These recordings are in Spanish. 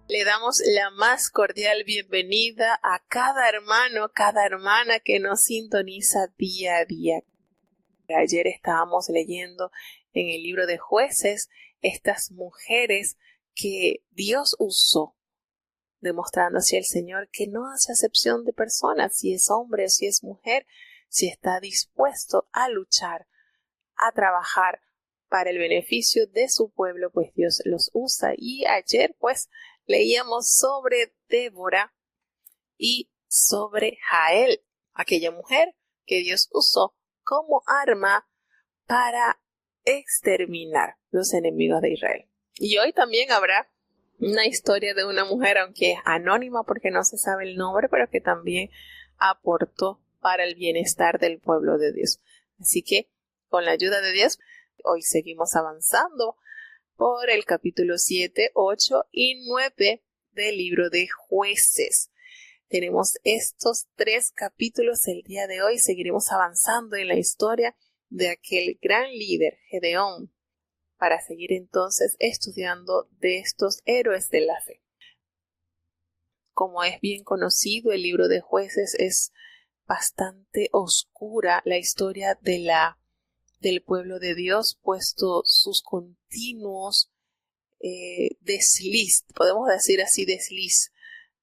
Le damos la más cordial bienvenida a cada hermano, cada hermana que nos sintoniza día a día. Ayer estábamos leyendo en el libro de Jueces estas mujeres que Dios usó, demostrando así el Señor que no hace acepción de personas, si es hombre o si es mujer, si está dispuesto a luchar, a trabajar para el beneficio de su pueblo, pues Dios los usa. Y ayer pues leíamos sobre Débora y sobre Jael, aquella mujer que Dios usó como arma para exterminar los enemigos de Israel. Y hoy también habrá una historia de una mujer, aunque es anónima porque no se sabe el nombre, pero que también aportó para el bienestar del pueblo de Dios. Así que, con la ayuda de Dios, hoy seguimos avanzando por el capítulo 7, 8 y 9 del libro de Jueces. Tenemos estos 3 capítulos el día de hoy. Seguiremos avanzando en la historia de aquel gran líder, Gedeón, para seguir entonces estudiando de estos héroes de la fe. Como es bien conocido, el libro de Jueces es bastante oscura la historia del pueblo de Dios, puesto sus continuos desliz, podemos decir así, desliz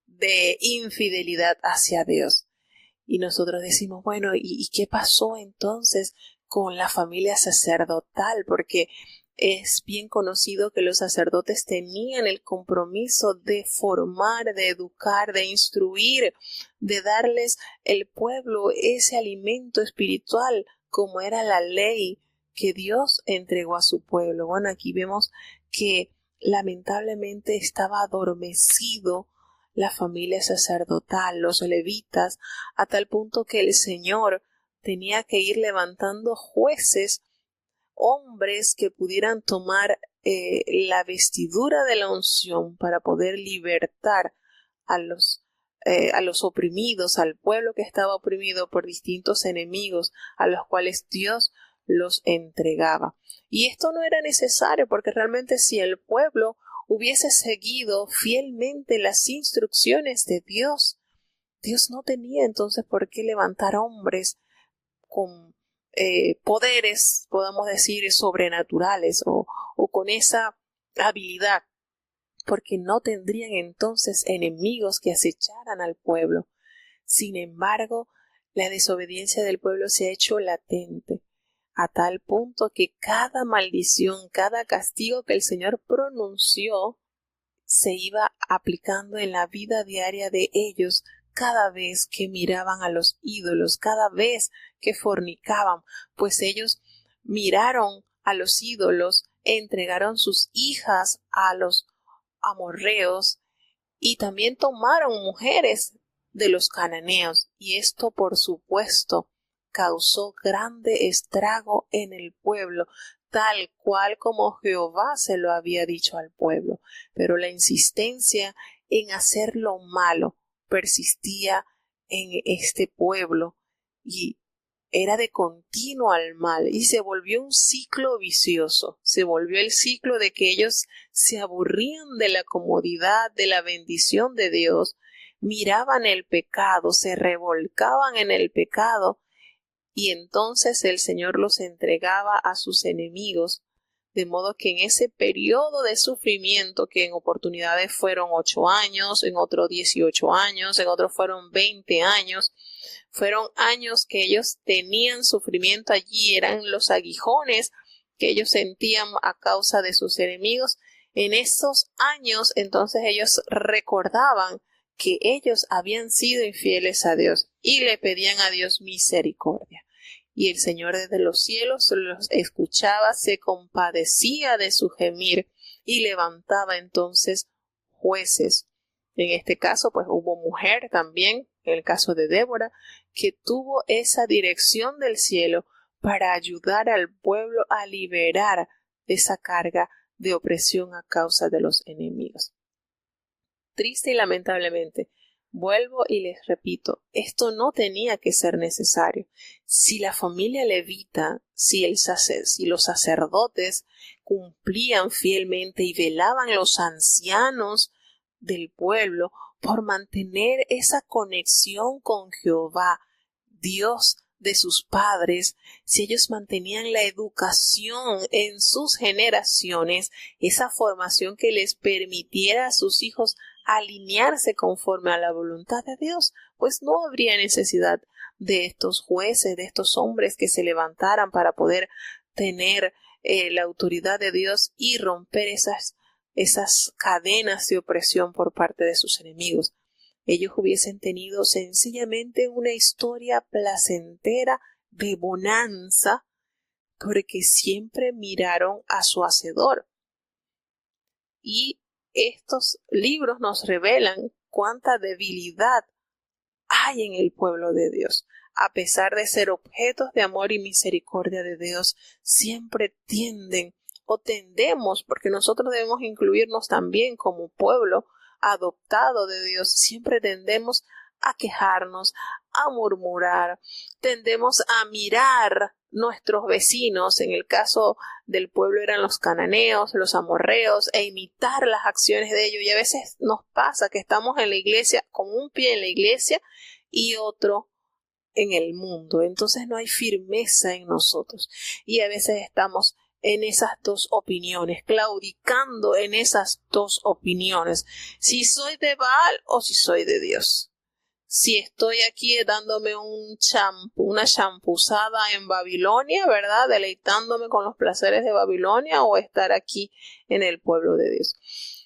de infidelidad hacia Dios. Y nosotros decimos, bueno, ¿y qué pasó entonces con la familia sacerdotal? Porque es bien conocido que los sacerdotes tenían el compromiso de formar, de educar, de instruir, de darles el pueblo ese alimento espiritual como era la ley que Dios entregó a su pueblo. Bueno, aquí vemos que lamentablemente estaba adormecido la familia sacerdotal, los levitas, a tal punto que el Señor tenía que ir levantando jueces, hombres que pudieran tomar la vestidura de la unción para poder libertar a los oprimidos, al pueblo que estaba oprimido por distintos enemigos a los cuales Dios los entregaba. Y esto no era necesario, porque realmente si el pueblo hubiese seguido fielmente las instrucciones de Dios, Dios no tenía entonces por qué levantar hombres con poderes, podamos decir, sobrenaturales o con esa habilidad, porque no tendrían entonces enemigos que acecharan al pueblo. Sin embargo, la desobediencia del pueblo se ha hecho latente, a tal punto que cada maldición, cada castigo que el Señor pronunció, se iba aplicando en la vida diaria de ellos cada vez que miraban a los ídolos, cada vez que fornicaban, pues ellos miraron a los ídolos, entregaron sus hijas a los amorreos y también tomaron mujeres de los cananeos, y esto por supuesto causó grande estrago en el pueblo, tal cual como Jehová se lo había dicho al pueblo. Pero la insistencia en hacer lo malo persistía en este pueblo y era de continuo al mal, y se volvió un ciclo vicioso. Se volvió el ciclo de que ellos se aburrían de la comodidad, de la bendición de Dios, miraban el pecado, se revolcaban en el pecado, y entonces el Señor los entregaba a sus enemigos, de modo que en ese periodo de sufrimiento, que en oportunidades fueron 8 años, en otros 18 años, en otros fueron 20 años, fueron años que ellos tenían sufrimiento allí, eran los aguijones que ellos sentían a causa de sus enemigos. En esos años, entonces ellos recordaban que ellos habían sido infieles a Dios y le pedían a Dios misericordia. Y el Señor desde los cielos los escuchaba, se compadecía de su gemir y levantaba entonces jueces. En este caso, pues hubo mujer también, en el caso de Débora, que tuvo esa dirección del cielo para ayudar al pueblo a liberar de esa carga de opresión a causa de los enemigos. Triste y lamentablemente, vuelvo y les repito, esto no tenía que ser necesario. Si la familia levita, si los sacerdotes cumplían fielmente y velaban los ancianos del pueblo por mantener esa conexión con Jehová, Dios de sus padres, si ellos mantenían la educación en sus generaciones, esa formación que les permitiera a sus hijos alinearse conforme a la voluntad de Dios, pues no habría necesidad de estos jueces, de estos hombres que se levantaran para poder tener la autoridad de Dios y romper esas cadenas de opresión por parte de sus enemigos. Ellos hubiesen tenido sencillamente una historia placentera de bonanza porque siempre miraron a su Hacedor. Y estos libros nos revelan cuánta debilidad hay en el pueblo de Dios. A pesar de ser objetos de amor y misericordia de Dios, siempre tendemos, porque nosotros debemos incluirnos también como pueblo adoptado de Dios, siempre tendemos a quejarnos, a murmurar, tendemos a mirar nuestros vecinos, en el caso del pueblo eran los cananeos, los amorreos, e imitar las acciones de ellos. Y a veces nos pasa que estamos en la iglesia, con un pie en la iglesia y otro en el mundo. Entonces no hay firmeza en nosotros. Y a veces estamos en esas dos opiniones, claudicando en esas dos opiniones. Si soy de Baal o si soy de Dios. Si estoy aquí dándome una champuzada en Babilonia, ¿verdad? Deleitándome con los placeres de Babilonia o estar aquí en el pueblo de Dios.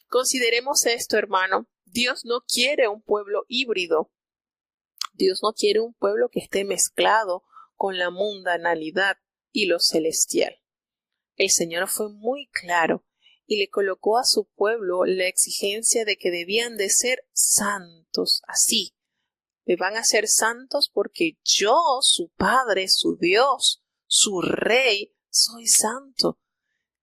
Consideremos esto, hermano. Dios no quiere un pueblo híbrido. Dios no quiere un pueblo que esté mezclado con la mundanalidad y lo celestial. El Señor fue muy claro y le colocó a su pueblo la exigencia de que debían de ser santos, así. Me van a ser santos porque yo, su Padre, su Dios, su Rey, soy santo.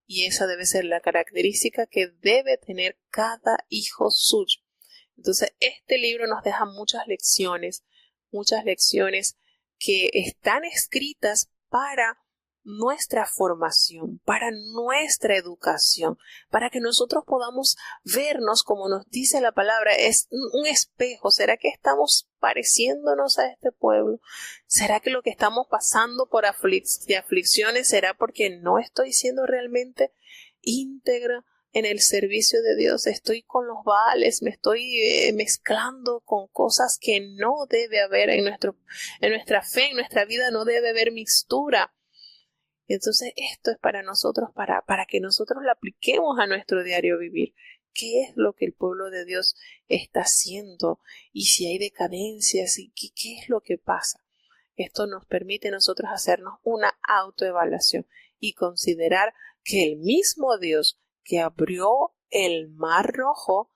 Y esa debe ser la característica que debe tener cada hijo suyo. Entonces, este libro nos deja muchas lecciones que están escritas para nuestra formación, para nuestra educación, para que nosotros podamos vernos como nos dice la palabra, es un espejo. ¿Será que estamos pareciéndonos a este pueblo? ¿Será que lo que estamos pasando por de aflicciones será porque no estoy siendo realmente íntegra en el servicio de Dios? Estoy con los Baales, me estoy mezclando con cosas que no debe haber en nuestra fe, en nuestra vida no debe haber mixtura. Entonces esto es para nosotros, para que nosotros lo apliquemos a nuestro diario vivir. ¿Qué es lo que el pueblo de Dios está haciendo? Y si hay decadencias, ¿qué es lo que pasa? Esto nos permite a nosotros hacernos una autoevaluación y considerar que el mismo Dios que abrió el Mar Rojo,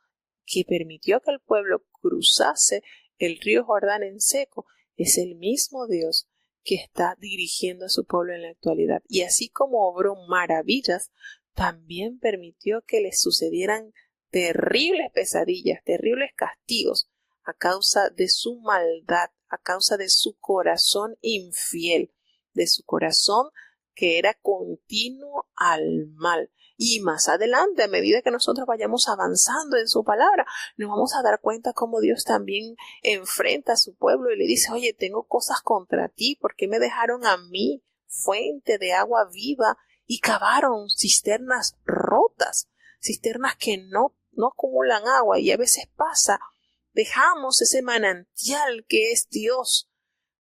que permitió que el pueblo cruzase el río Jordán en seco, es el mismo Dios que está dirigiendo a su pueblo en la actualidad. Y así como obró maravillas, también permitió que les sucedieran terribles pesadillas, terribles castigos a causa de su maldad, a causa de su corazón infiel, de su corazón que era continuo al mal. Y más adelante, a medida que nosotros vayamos avanzando en su palabra, nos vamos a dar cuenta cómo Dios también enfrenta a su pueblo y le dice: oye, tengo cosas contra ti, ¿por qué me dejaron a mí, fuente de agua viva, y cavaron cisternas rotas, cisternas que no acumulan agua? Y a veces pasa, dejamos ese manantial que es Dios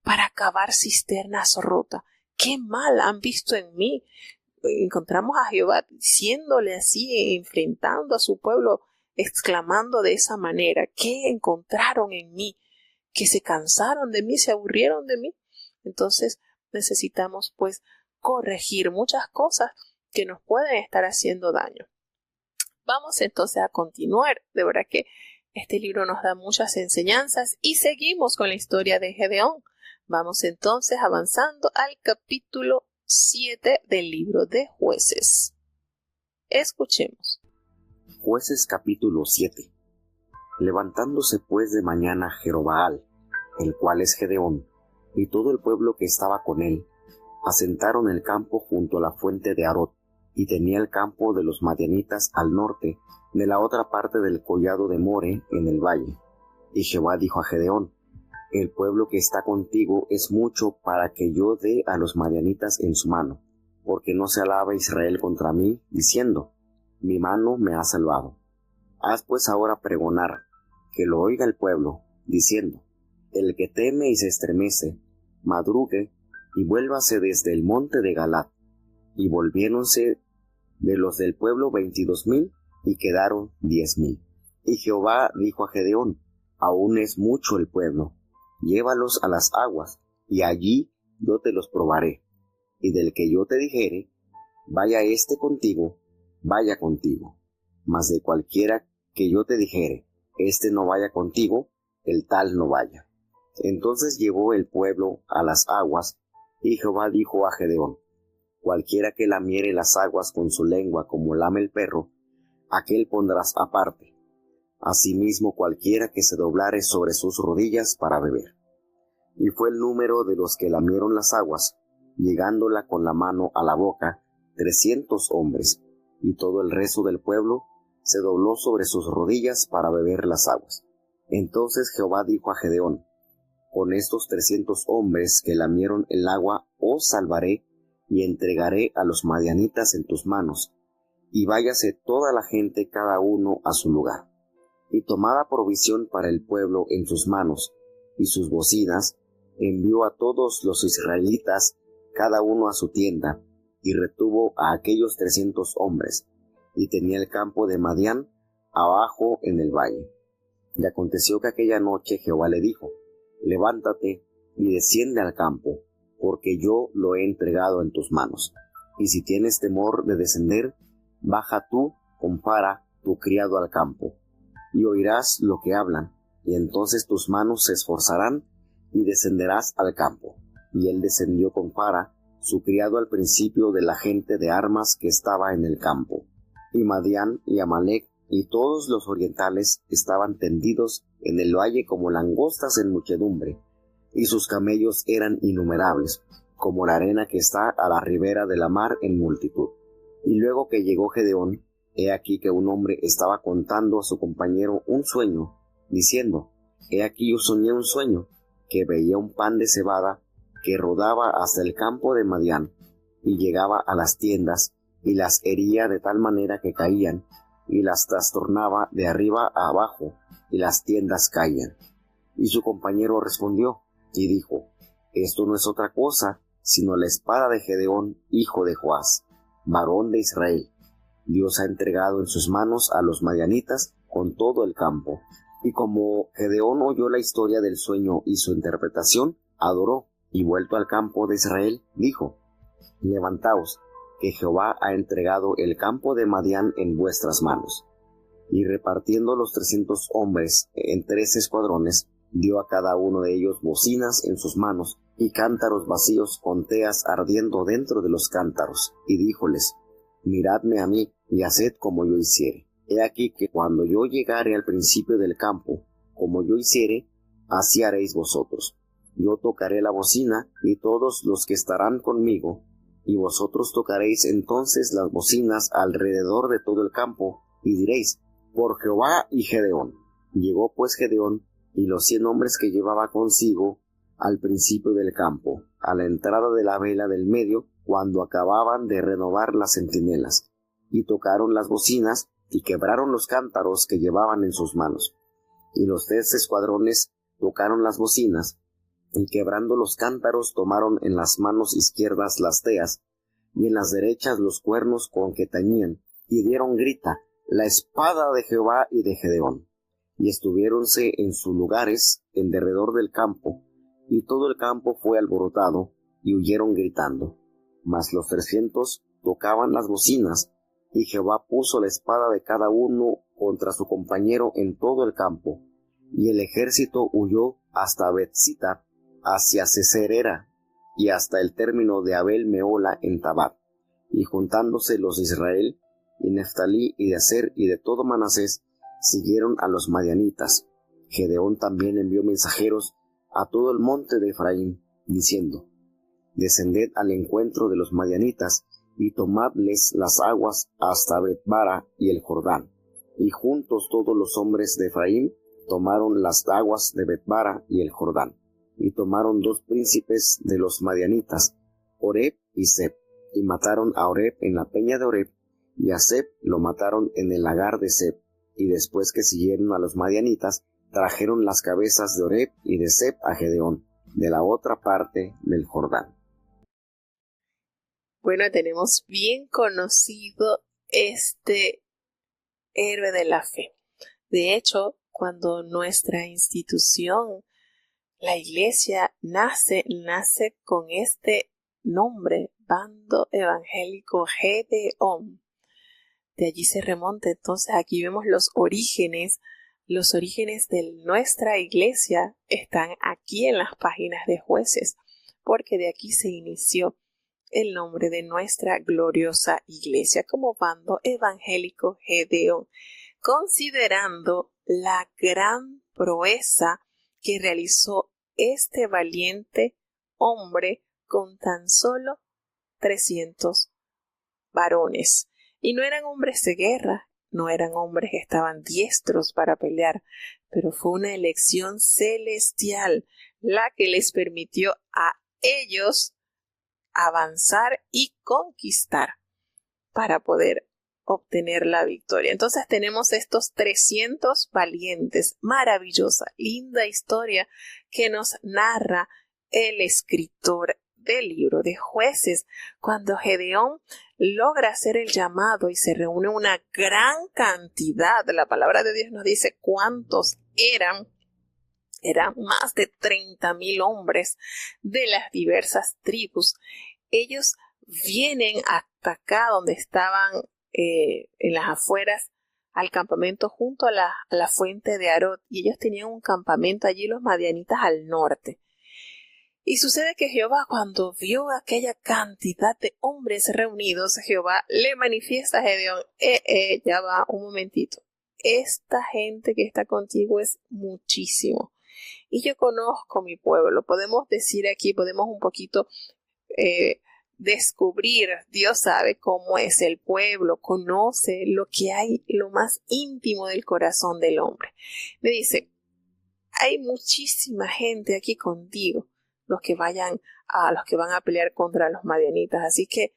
para cavar cisternas rotas. ¡Qué mal han visto en mí! Encontramos a Jehová diciéndole así, enfrentando a su pueblo, exclamando de esa manera: ¿qué encontraron en mí? ¿Que se cansaron de mí, se aburrieron de mí? Entonces necesitamos pues corregir muchas cosas que nos pueden estar haciendo daño. Vamos entonces a continuar. De verdad que este libro nos da muchas enseñanzas y seguimos con la historia de Gedeón. Vamos entonces avanzando al capítulo 7 del libro de Jueces. Escuchemos. Jueces capítulo 7. Levantándose pues de mañana Jerobbaal, el cual es Gedeón, y todo el pueblo que estaba con él, asentaron el campo junto a la fuente de Arot, y tenía el campo de los madianitas al norte, de la otra parte del collado de More, en el valle. Y Jehová dijo a Gedeón: el pueblo que está contigo es mucho para que yo dé a los madianitas en su mano, porque no se alaba Israel contra mí, diciendo: mi mano me ha salvado. Haz pues ahora pregonar, que lo oiga el pueblo, diciendo: el que teme y se estremece, madrugue y vuélvase desde el monte de Galad. Y volviéronse de los del pueblo 22,000, y quedaron 10,000. Y Jehová dijo a Gedeón: aún es mucho el pueblo, llévalos a las aguas, y allí yo te los probaré. Y del que yo te dijere: vaya éste contigo, vaya contigo. Mas de cualquiera que yo te dijere: este no vaya contigo, el tal no vaya. Entonces llevó el pueblo a las aguas, y Jehová dijo a Gedeón: cualquiera que lamiere las aguas con su lengua como lame el perro, aquel pondrás aparte. Asimismo cualquiera que se doblare sobre sus rodillas para beber. Y fue el número de los que lamieron las aguas, llegándola con la mano a la boca, 300 hombres, y todo el resto del pueblo se dobló sobre sus rodillas para beber las aguas. Entonces Jehová dijo a Gedeón: con estos 300 hombres que lamieron el agua os salvaré, y entregaré a los madianitas en tus manos, y váyase toda la gente cada uno a su lugar. Y tomada provisión para el pueblo en sus manos, y sus bocinas, envió a todos los israelitas, cada uno a su tienda, y retuvo a aquellos 300 hombres, y tenía el campo de Madián abajo en el valle. Y aconteció que aquella noche Jehová le dijo: levántate y desciende al campo, porque yo lo he entregado en tus manos. Y si tienes temor de descender, baja tú con Phara, tu criado, al campo, y oirás lo que hablan, y entonces tus manos se esforzarán, y descenderás al campo. Y él descendió con Phara, su criado, al principio de la gente de armas que estaba en el campo. Y Madián y Amalec y todos los orientales estaban tendidos en el valle como langostas en muchedumbre, y sus camellos eran innumerables, como la arena que está a la ribera de la mar en multitud. Y luego que llegó Gedeón, he aquí que un hombre estaba contando a su compañero un sueño, diciendo: he aquí yo soñé un sueño, que veía un pan de cebada que rodaba hasta el campo de Madián, y llegaba a las tiendas, y las hería de tal manera que caían, y las trastornaba de arriba a abajo, y las tiendas caían. Y su compañero respondió y dijo: esto no es otra cosa sino la espada de Gedeón, hijo de Joás, varón de Israel. Dios ha entregado en sus manos a los madianitas con todo el campo. Y como Gedeón oyó la historia del sueño y su interpretación, adoró, y vuelto al campo de Israel, dijo: levantaos, que Jehová ha entregado el campo de Madián en vuestras manos. Y repartiendo los 300 hombres en 3 escuadrones, dio a cada uno de ellos bocinas en sus manos, y cántaros vacíos con teas ardiendo dentro de los cántaros, y díjoles: miradme a mí, y haced como yo hiciere. He aquí que cuando yo llegare al principio del campo, como yo hiciere, así haréis vosotros. Yo tocaré la bocina, y todos los que estarán conmigo, y vosotros tocaréis entonces las bocinas alrededor de todo el campo, y diréis: por Jehová y Gedeón. Llegó pues Gedeón y los 100 hombres que llevaba consigo al principio del campo, a la entrada de la vela del medio, cuando acababan de renovar las centinelas, y tocaron las bocinas, y quebraron los cántaros que llevaban en sus manos. Y los 3 escuadrones tocaron las bocinas, y quebrando los cántaros tomaron en las manos izquierdas las teas, y en las derechas los cuernos con que tañían, y dieron grita: la espada de Jehová y de Gedeón. Y estuviéronse en sus lugares en derredor del campo, y todo el campo fue alborotado, y huyeron gritando. Mas los 300 tocaban las bocinas, y Jehová puso la espada de cada uno contra su compañero en todo el campo, y el ejército huyó hasta Betzita, hacia Ceserera, y hasta el término de Abel Meola en Tabat. Y juntándose los de Israel, y Neftalí, y de Aser, y de todo Manasés, siguieron a los madianitas. Gedeón también envió mensajeros a todo el monte de Efraín, diciendo: descended al encuentro de los madianitas, y tomadles las aguas hasta Betbara y el Jordán. Y juntos todos los hombres de Efraín tomaron las aguas de Betbara y el Jordán. Y tomaron 2 príncipes de los madianitas, Oreb y Zeb, y mataron a Oreb en la peña de Oreb, y a Zeb lo mataron en el lagar de Zeb. Y después que siguieron a los madianitas, trajeron las cabezas de Oreb y de Zeb a Gedeón, de la otra parte del Jordán. Bueno, tenemos bien conocido este héroe de la fe. De hecho, cuando nuestra institución, la iglesia, nace con este nombre, Bando Evangélico Gedeón. De allí se remonta. Entonces aquí vemos los orígenes de nuestra iglesia están aquí en las páginas de Jueces, porque de aquí se inició el nombre de nuestra gloriosa iglesia como Bando Evangélico Gedeón, considerando la gran proeza que realizó este valiente hombre con tan solo 300 varones. Y no eran hombres de guerra, no eran hombres que estaban diestros para pelear, pero fue una elección celestial la que les permitió a ellos avanzar y conquistar para poder obtener la victoria. Entonces tenemos estos 300 valientes, maravillosa, linda historia que nos narra el escritor del libro de Jueces, cuando Gedeón logra hacer el llamado y se reúne una gran cantidad. La palabra de Dios nos dice cuántos eran más de 30,000 hombres de las diversas tribus. Ellos vienen hasta acá donde estaban en las afueras al campamento junto a la fuente de Arot, y ellos tenían un campamento allí, los madianitas, al norte. Y sucede que Jehová, cuando vio aquella cantidad de hombres reunidos, Jehová le manifiesta a Gedeón: ya va un momentito, esta gente que está contigo es muchísimo, y yo conozco mi pueblo. Podemos decir aquí, podemos un poquito descubrir, Dios sabe cómo es el pueblo, conoce lo que hay, lo más íntimo del corazón del hombre. Me dice: hay muchísima gente aquí contigo, los que van a pelear contra los madianitas, así que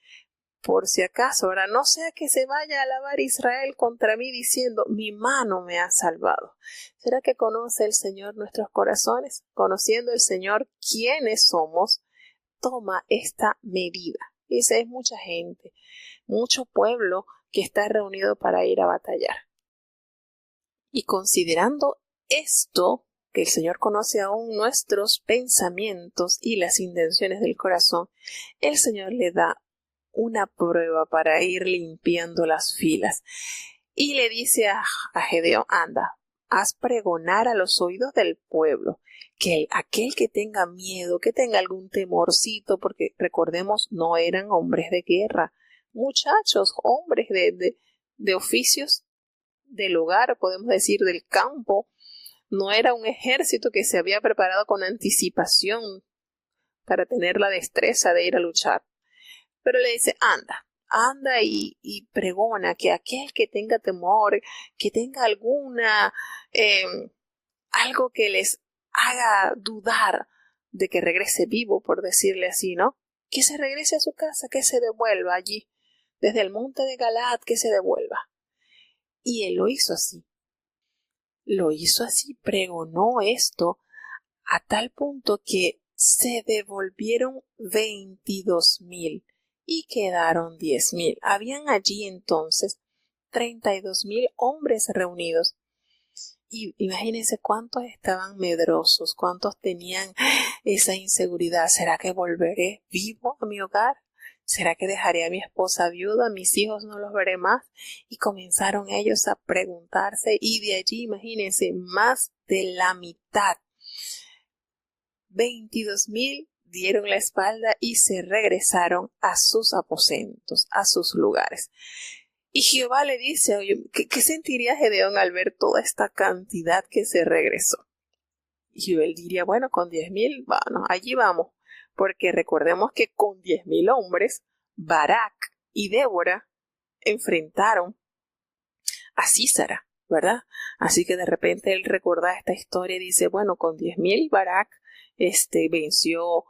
por si acaso, ahora no sea que se vaya a alabar Israel contra mí diciendo: mi mano me ha salvado. ¿Será que conoce el Señor nuestros corazones? Conociendo el Señor quiénes somos, toma esta medida. Esa es mucha gente, mucho pueblo que está reunido para ir a batallar. Y considerando esto, que el Señor conoce aún nuestros pensamientos y las intenciones del corazón, el Señor le da una prueba para ir limpiando las filas. Y le dice a Gedeón: anda, haz pregonar a los oídos del pueblo que aquel que tenga miedo, que tenga algún temorcito, porque recordemos, no eran hombres de guerra, muchachos, hombres de oficios del hogar, podemos decir del campo. No era un ejército que se había preparado con anticipación para tener la destreza de ir a luchar. Pero le dice: anda y pregona que aquel que tenga temor, que tenga algo que les haga dudar de que regrese vivo, por decirle así, ¿no? Que se regrese a su casa, que se devuelva allí, desde el monte de Galaad, que se devuelva. Y él lo hizo así. Pregonó esto a tal punto que se devolvieron 22,000 y quedaron 10,000. Habían allí entonces 32,000 hombres reunidos. Y imagínense cuántos estaban medrosos, cuántos tenían esa inseguridad. ¿Será que volveré vivo a mi hogar? ¿Será que dejaré a mi esposa viuda? ¿A mis hijos no los veré más? Y comenzaron ellos a preguntarse, y de allí, imagínense, más de la mitad, 22,000, dieron la espalda y se regresaron a sus aposentos, a sus lugares. Y Jehová le dice: oye, ¿qué sentiría Gedeón al ver toda esta cantidad que se regresó? Y él diría: bueno, con 10,000, bueno, allí vamos. Porque recordemos que con 10,000 hombres, Barak, y Débora enfrentaron a Sísara, ¿verdad? Así que de repente él recuerda esta historia y dice, bueno, con 10,000 Barak venció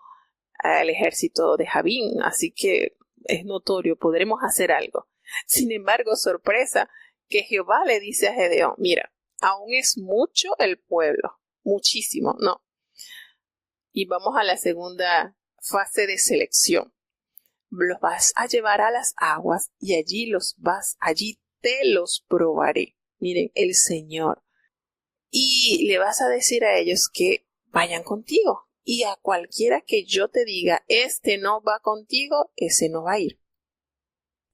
al ejército de Jabín, así que es notorio, podremos hacer algo. Sin embargo, sorpresa, que Jehová le dice a Gedeón, mira, aún es mucho el pueblo, muchísimo, no. Y vamos a la segunda fase de selección. Los vas a llevar a las aguas y allí te los probaré. Miren, el Señor. Y le vas a decir a ellos que vayan contigo. Y a cualquiera que yo te diga, este no va contigo, ese no va a ir.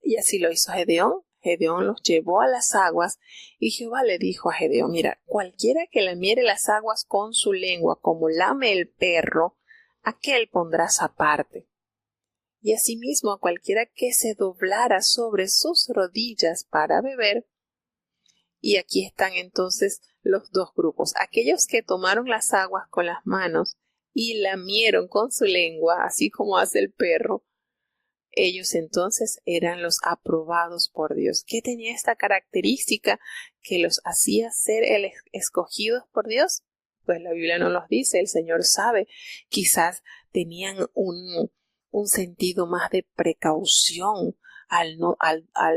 Y así lo hizo Gedeón. Gedeón los llevó a las aguas y Jehová le dijo a Gedeón, mira, cualquiera que lamiere las aguas con su lengua como lame el perro, aquel pondrás aparte. Y asimismo a cualquiera que se doblara sobre sus rodillas para beber. Y aquí están entonces los dos grupos. Aquellos que tomaron las aguas con las manos y lamieron con su lengua, así como hace el perro. Ellos entonces eran los aprobados por Dios. ¿Qué tenía esta característica que los hacía ser escogidos por Dios? Pues la Biblia no los dice, el Señor sabe. Quizás tenían un sentido más de precaución.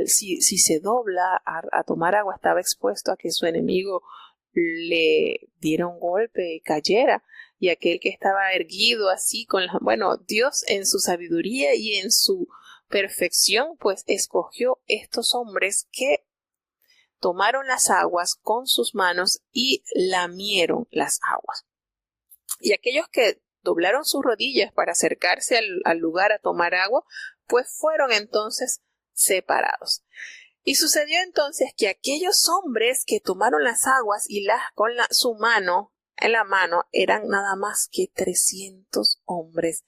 Si se dobla a tomar agua, estaba expuesto a que su enemigo le diera un golpe y cayera. Y aquel que estaba erguido así Dios en su sabiduría y en su perfección, pues escogió estos hombres que tomaron las aguas con sus manos y lamieron las aguas. Y aquellos que doblaron sus rodillas para acercarse al lugar a tomar agua, pues fueron entonces separados. Y sucedió entonces que aquellos hombres que tomaron las aguas y su mano en la mano eran nada más que 300 hombres,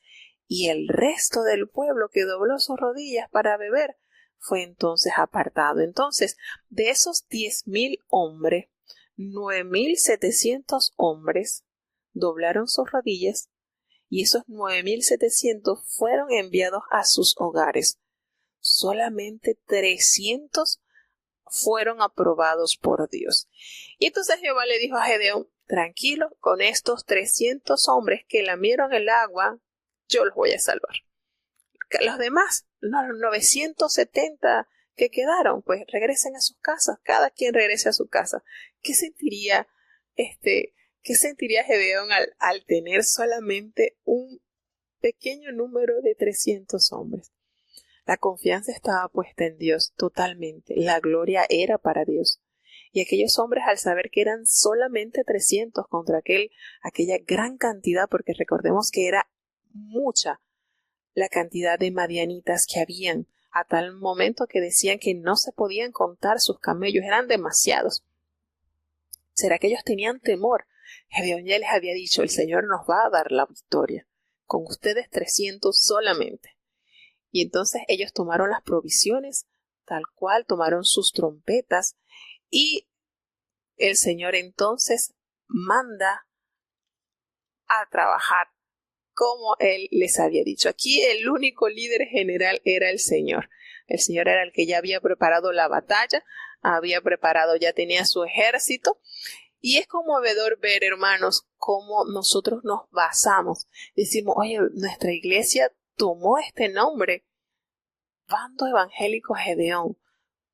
y el resto del pueblo que dobló sus rodillas para beber fue entonces apartado. Entonces, de esos 10,000 hombres, 9,700 hombres doblaron sus rodillas, y esos 9,700 fueron enviados a sus hogares. Solamente 300 fueron aprobados por Dios. Y entonces Jehová le dijo a Gedeón, tranquilo, con estos 300 hombres que lamieron el agua, yo los voy a salvar. Los demás, los 970 que quedaron, pues regresen a sus casas, cada quien regrese a su casa. ¿Qué sentiría Gedeón al tener solamente un pequeño número de 300 hombres? La confianza estaba puesta en Dios totalmente. La gloria era para Dios. Y aquellos hombres, al saber que eran solamente 300 contra aquella gran cantidad, porque recordemos que era mucha la cantidad de madianitas que habían, a tal momento que decían que no se podían contar sus camellos, eran demasiados. ¿Será que ellos tenían temor? Gedeón ya les había dicho, el Señor nos va a dar la victoria. Con ustedes 300 solamente. Y entonces ellos tomaron las provisiones, tal cual, tomaron sus trompetas, y el Señor entonces manda a trabajar como Él les había dicho. Aquí el único líder general era el Señor. El Señor era el que ya había preparado la batalla, ya tenía su ejército. Y es conmovedor ver, hermanos, cómo nosotros nos basamos. Decimos, oye, nuestra iglesia tomó este nombre, Bando Evangélico Gedeón,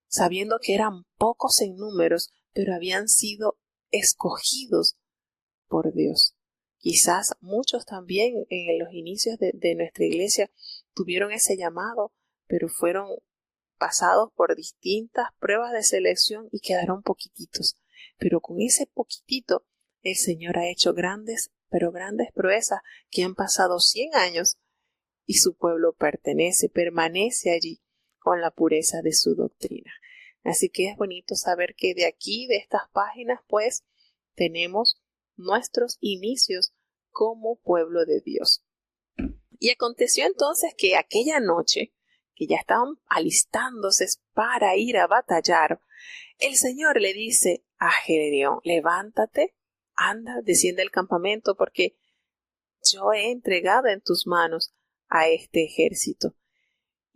sabiendo que eran pocos en números, pero habían sido escogidos por Dios. Quizás muchos también en los inicios de nuestra iglesia tuvieron ese llamado, pero fueron pasados por distintas pruebas de selección y quedaron poquititos. Pero con ese poquitito el Señor ha hecho grandes proezas, que han pasado 100 años y su pueblo permanece allí con la pureza de su doctrina. Así que es bonito saber que de aquí, de estas páginas, pues, tenemos nuestros inicios como pueblo de Dios. Y aconteció entonces que aquella noche, que ya estaban alistándose para ir a batallar, el Señor le dice a Gedeón, levántate, anda, desciende al campamento, porque yo he entregado en tus manos a este ejército.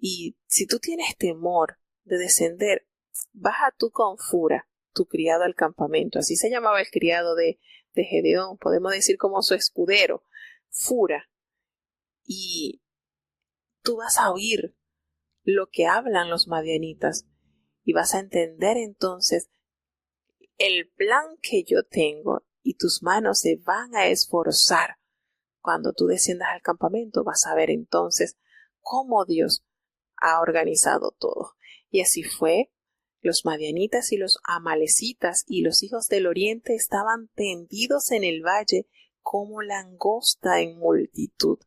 Y si tú tienes temor de descender, baja tú con Fura, tu criado al campamento. Así se llamaba el criado de Gedeón, podemos decir como su escudero, Fura. Y tú vas a oír lo que hablan los madianitas y vas a entender entonces el plan que yo tengo, y tus manos se van a esforzar. Cuando tú desciendas al campamento vas a ver entonces cómo Dios ha organizado todo. Y así fue. Los madianitas y los amalecitas y los hijos del oriente estaban tendidos en el valle como langosta en multitud,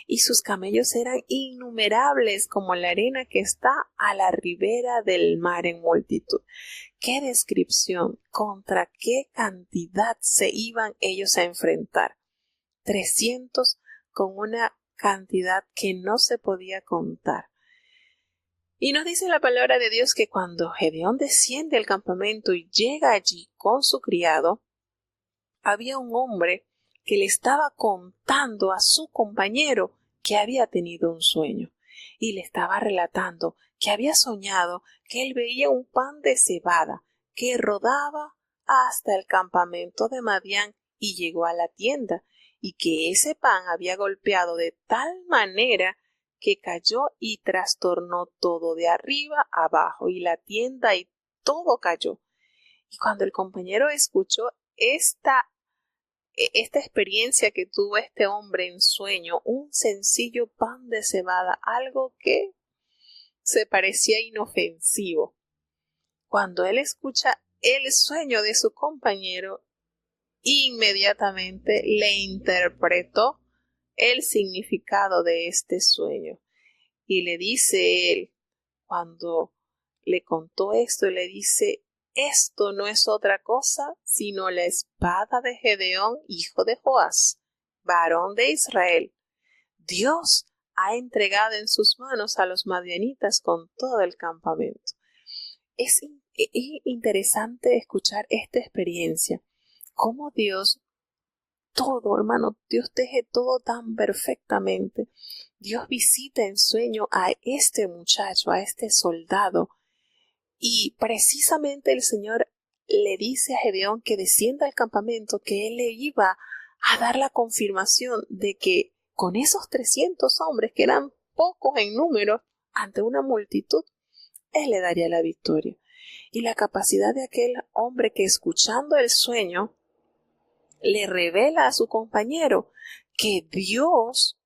y sus camellos eran innumerables como la arena que está a la ribera del mar en multitud. ¡Qué descripción! ¿Contra qué cantidad se iban ellos a enfrentar? 300 con una cantidad que no se podía contar. Y nos dice la palabra de Dios que cuando Gedeón desciende al campamento y llega allí con su criado, había un hombre que le estaba contando a su compañero que había tenido un sueño, y le estaba relatando que había soñado que él veía un pan de cebada que rodaba hasta el campamento de Madián y llegó a la tienda, y que ese pan había golpeado de tal manera que cayó y trastornó todo de arriba abajo, y la tienda y todo cayó. Y cuando el compañero escuchó esta experiencia que tuvo este hombre en sueño, un sencillo pan de cebada, algo que se parecía inofensivo. Cuando él escucha el sueño de su compañero, inmediatamente le interpretó el significado de este sueño. Y le dice él, cuando le contó esto, le dice: esto no es otra cosa sino la espada de Gedeón, hijo de Joás, varón de Israel. Dios ha entregado en sus manos a los madianitas con todo el campamento. Es interesante escuchar esta experiencia. Cómo Dios, todo, hermano, Dios teje todo tan perfectamente. Dios visita en sueño a este muchacho, a este soldado, y precisamente el Señor le dice a Gedeón que descienda al campamento, que él le iba a dar la confirmación de que con esos 300 hombres, que eran pocos en número, ante una multitud, él le daría la victoria. Y la capacidad de aquel hombre que, escuchando el sueño, le revela a su compañero que Dios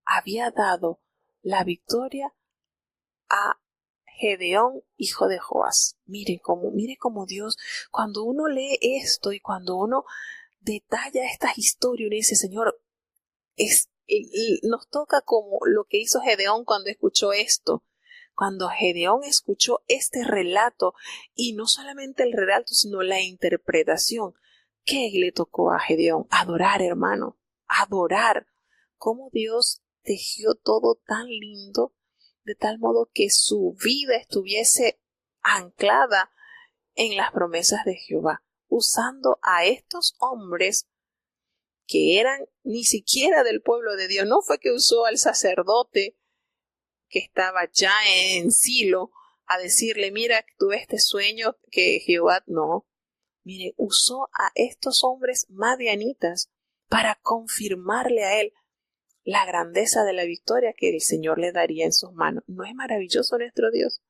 había dado la victoria a Gedeón, hijo de Joás. Mire cómo Dios, cuando uno lee esto y cuando uno detalla estas historias, uno dice: Señor, nos toca como lo que hizo Gedeón cuando escuchó esto. Cuando Gedeón escuchó este relato, y no solamente el relato, sino la interpretación, ¿qué le tocó a Gedeón? Adorar, hermano, adorar. Cómo Dios tejió todo tan lindo, de tal modo que su vida estuviese anclada en las promesas de Jehová, usando a estos hombres que eran ni siquiera del pueblo de Dios. No fue que usó al sacerdote que estaba ya en Silo a decirle: mira, tuve este sueño que Jehová. No, mire, usó a estos hombres madianitas para confirmarle a él la grandeza de la victoria que el Señor le daría en sus manos. ¿No es maravilloso nuestro Dios?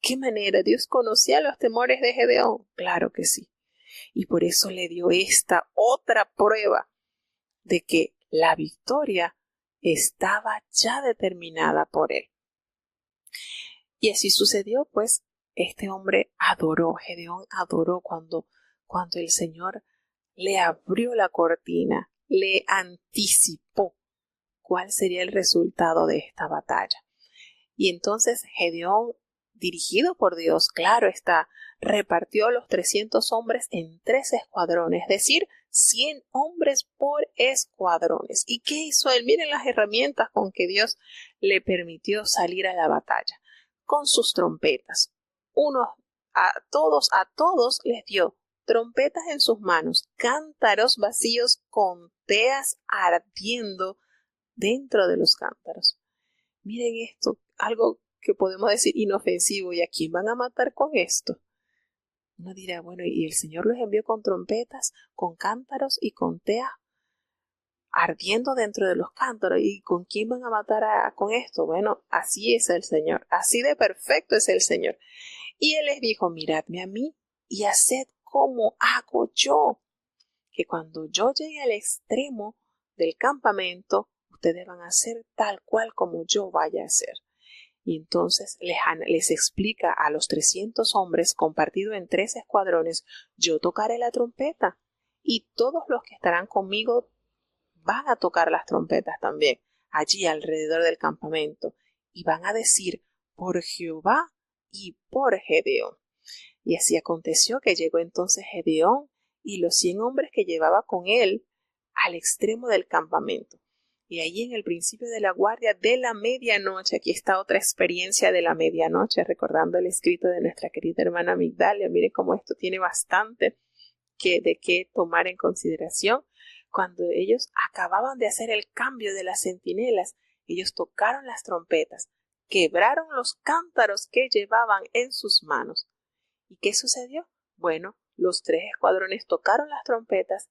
¿Qué manera? ¿Dios conocía los temores de Gedeón? Claro que sí. Y por eso le dio esta otra prueba de que la victoria estaba ya determinada por él. Y así sucedió, pues. Este hombre adoró, Gedeón adoró cuando el Señor le abrió la cortina, le anticipó cuál sería el resultado de esta batalla. Y entonces Gedeón, dirigido por Dios, claro está, repartió los 300 hombres en 3 escuadrones, es decir, 100 hombres por escuadrones. ¿Y qué hizo él? Miren las herramientas con que Dios le permitió salir a la batalla. Con sus trompetas. A todos les dio trompetas en sus manos, cántaros vacíos con teas ardiendo dentro de los cántaros. Miren esto, algo que podemos decir inofensivo. ¿Y a quién van a matar con esto? Uno dirá, bueno, y el Señor los envió con trompetas, con cántaros y con teas ardiendo dentro de los cántaros. ¿Y con quién van a matar con esto? Bueno, así es el Señor, así de perfecto es el Señor. Y Él les dijo, miradme a mí y haced como hago yo, que cuando yo llegue al extremo del campamento, ustedes van a hacer tal cual como yo vaya a hacer. Y entonces les explica a los 300 hombres compartidos en 3 escuadrones, yo tocaré la trompeta y todos los que estarán conmigo van a tocar las trompetas también, allí alrededor del campamento, y van a decir, por Jehová y por Gedeón. Y así aconteció que llegó entonces Gedeón y los 100 hombres que llevaba con él al extremo del campamento. Y allí en el principio de la guardia de la medianoche, aquí está otra experiencia de la medianoche, recordando el escrito de nuestra querida hermana Migdalia. Miren cómo esto tiene bastante de qué tomar en consideración. Cuando ellos acababan de hacer el cambio de las centinelas, ellos tocaron las trompetas, quebraron los cántaros que llevaban en sus manos. ¿Y qué sucedió? Bueno, los 3 escuadrones tocaron las trompetas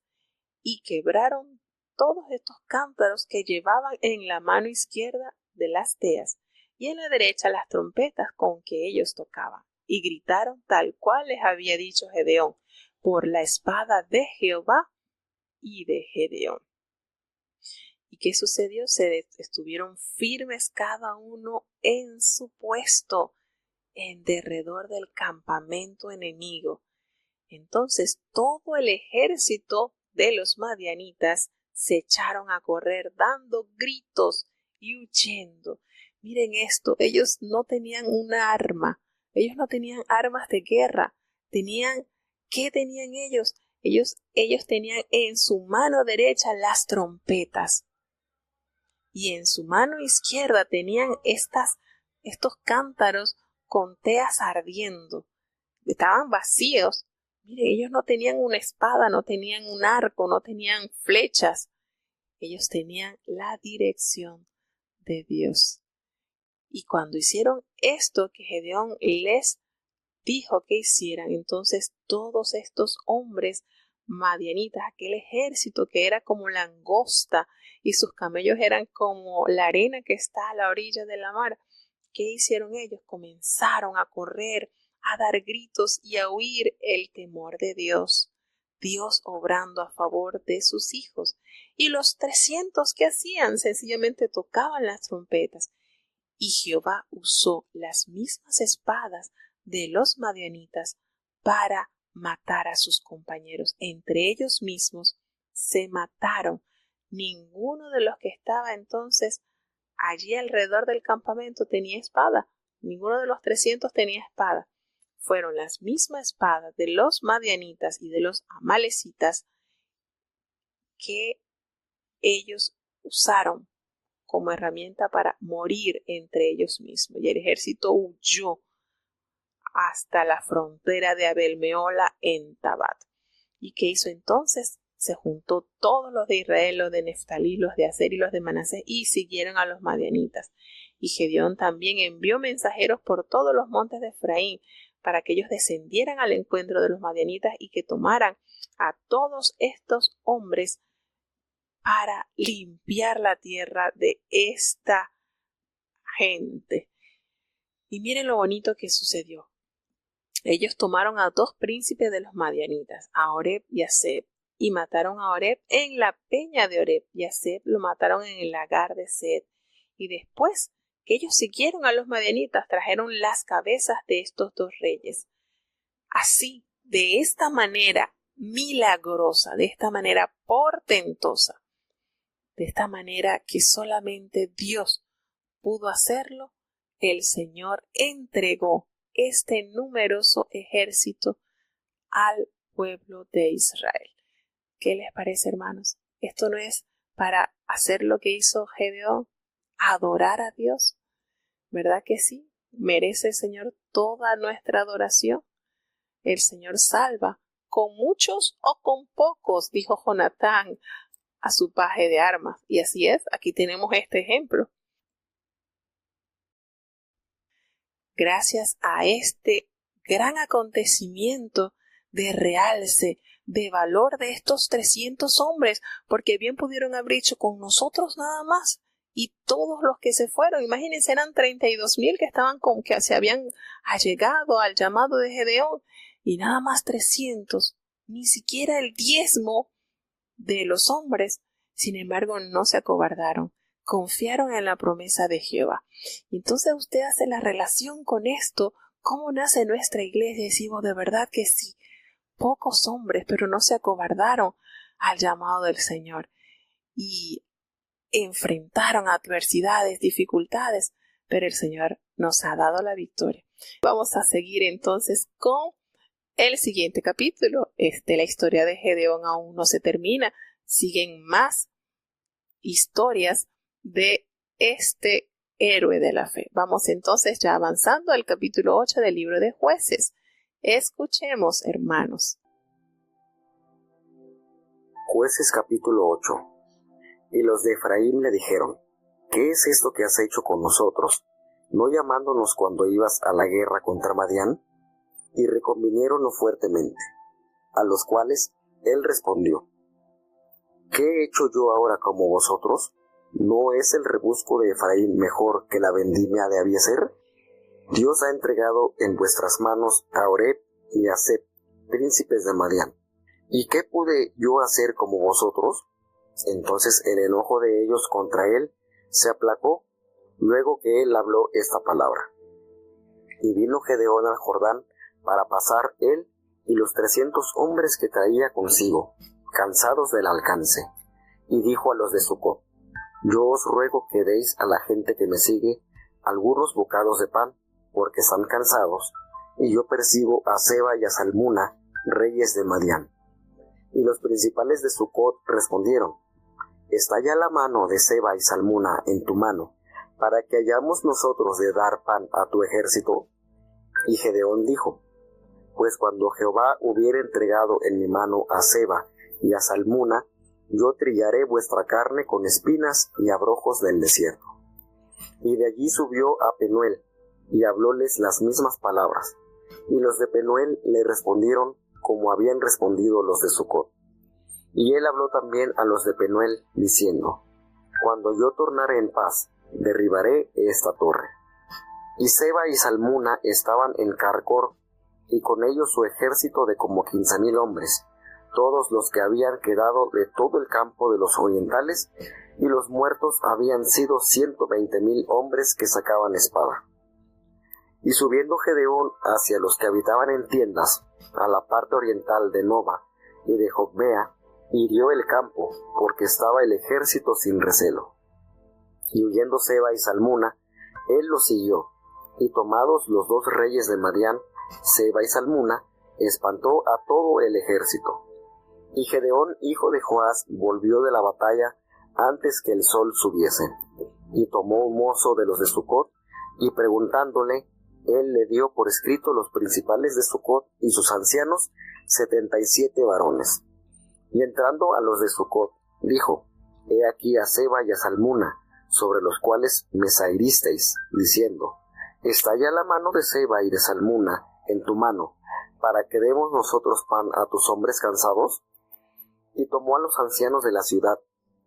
y quebraron todos estos cántaros que llevaban en la mano izquierda de las teas y en la derecha las trompetas con que ellos tocaban, y gritaron tal cual les había dicho Gedeón, por la espada de Jehová y de Gedeón. ¿Y qué sucedió? Se estuvieron firmes cada uno en su puesto en derredor del campamento enemigo. Entonces todo el ejército de los madianitas se echaron a correr dando gritos y huyendo. Miren esto, ellos no tenían una arma, ellos no tenían armas de guerra, ¿qué tenían ellos? Ellos tenían en su mano derecha las trompetas y en su mano izquierda tenían estos cántaros con teas ardiendo. Estaban vacíos. Mire, ellos no tenían una espada, no tenían un arco, no tenían flechas. Ellos tenían la dirección de Dios. Y cuando hicieron esto que Gedeón les dijo que hicieran, entonces todos estos hombres madianitas, aquel ejército que era como langosta y sus camellos eran como la arena que está a la orilla de la mar, ¿qué hicieron ellos? Comenzaron a correr, a dar gritos y a huir el temor de Dios. Dios obrando a favor de sus hijos. Y los 300 que hacían sencillamente tocaban las trompetas. Y Jehová usó las mismas espadas de los madianitas para matar a sus compañeros. Entre ellos mismos se mataron. Ninguno de los que estaba entonces allí alrededor del campamento tenía espada. Ninguno de los 300 tenía espada. Fueron las mismas espadas de los madianitas y de los amalecitas que ellos usaron como herramienta para morir entre ellos mismos. Y el ejército huyó hasta la frontera de Abel-Mehola en Tabat. ¿Y qué hizo entonces? Se juntó todos los de Israel, los de Neftalí, los de Aser y los de Manasés, y siguieron a los madianitas. Y Gedeón también envió mensajeros por todos los montes de Efraín, para que ellos descendieran al encuentro de los madianitas y que tomaran a todos estos hombres para limpiar la tierra de esta gente. Y miren lo bonito que sucedió. Ellos tomaron a 2 príncipes de los madianitas, a Oreb y a Zeb, y mataron a Oreb en la peña de Oreb, y a Zeb lo mataron en el lagar de Zeb. Y después que ellos siguieron a los madianitas, trajeron las cabezas de estos 2 reyes. Así, de esta manera milagrosa, de esta manera portentosa, de esta manera que solamente Dios pudo hacerlo, el Señor entregó este numeroso ejército al pueblo de Israel. ¿Qué les parece, hermanos? Esto no es para hacer lo que hizo Gedeón, adorar a Dios. ¿Verdad que sí? Merece el Señor toda nuestra adoración. El Señor salva con muchos o con pocos, dijo Jonatán a su paje de armas. Y así es, aquí tenemos este ejemplo. gracias a este gran acontecimiento de realce, de valor de estos 300 hombres, porque bien pudieron haber hecho con nosotros nada más. Y todos los que se fueron, imagínense, eran 32,000 que se habían allegado al llamado de Gedeón, y nada más 300, ni siquiera el diezmo de los hombres. Sin embargo, no se acobardaron, confiaron en la promesa de Jehová. Y entonces usted hace la relación con esto, cómo nace nuestra iglesia. Decimos, de verdad que sí, pocos hombres, pero no se acobardaron al llamado del Señor. Y enfrentaron adversidades, dificultades, pero el Señor nos ha dado la victoria. Vamos a seguir entonces con el siguiente capítulo. La historia de Gedeón aún no se termina. Siguen más historias de este héroe de la fe. Vamos entonces ya avanzando al capítulo 8 del libro de Jueces. Escuchemos, hermanos. Jueces capítulo 8. Y los de Efraín le dijeron: ¿Qué es esto que has hecho con nosotros, no llamándonos cuando ibas a la guerra contra Madián? Y reconvinieronlo fuertemente, a los cuales él respondió: ¿Qué he hecho yo ahora como vosotros? ¿No es el rebusco de Efraín mejor que la vendimia de Abiezer? Dios ha entregado en vuestras manos a Oreb y a Zeb, príncipes de Madián. ¿Y qué pude yo hacer como vosotros? Entonces el enojo de ellos contra él se aplacó, luego que él habló esta palabra. Y vino Gedeón al Jordán para pasar él y los 300 hombres que traía consigo, cansados del alcance. Y dijo a los de Sucot: Yo os ruego que deis a la gente que me sigue algunos bocados de pan, porque están cansados, y yo percibo a Seba y a Salmuna, reyes de Madián. Y los principales de Sucot respondieron: ¿Está ya la mano de Seba y Salmuna en tu mano, para que hayamos nosotros de dar pan a tu ejército? Y Gedeón dijo: Pues cuando Jehová hubiere entregado en mi mano a Seba y a Salmuna, yo trillaré vuestra carne con espinas y abrojos del desierto. Y de allí subió a Penuel, y hablóles las mismas palabras. Y los de Penuel le respondieron como habían respondido los de Sucot. Y él habló también a los de Penuel, diciendo: Cuando yo tornare en paz, derribaré esta torre. Y Seba y Salmuna estaban en Carcor, y con ellos su ejército de como 15,000 hombres, todos los que habían quedado de todo el campo de los orientales, y los muertos habían sido 120,000 hombres que sacaban espada. Y subiendo Gedeón hacia los que habitaban en tiendas, a la parte oriental de Nova y de Jocmea, hirió el campo, porque estaba el ejército sin recelo. Y huyendo Seba y Salmuna, él los siguió, y tomados los 2 reyes de Madián, Seba y Salmuna, espantó a todo el ejército. Y Gedeón, hijo de Joás, volvió de la batalla antes que el sol subiese, y tomó un mozo de los de Sucot, y preguntándole, él le dio por escrito los principales de Sucot y sus ancianos, 77 varones. Y entrando a los de Sucot, dijo: He aquí a Seba y a Salmuna, sobre los cuales me zahiristeis, diciendo: ¿Está ya la mano de Seba y de Salmuna en tu mano, para que demos nosotros pan a tus hombres cansados? Y tomó a los ancianos de la ciudad,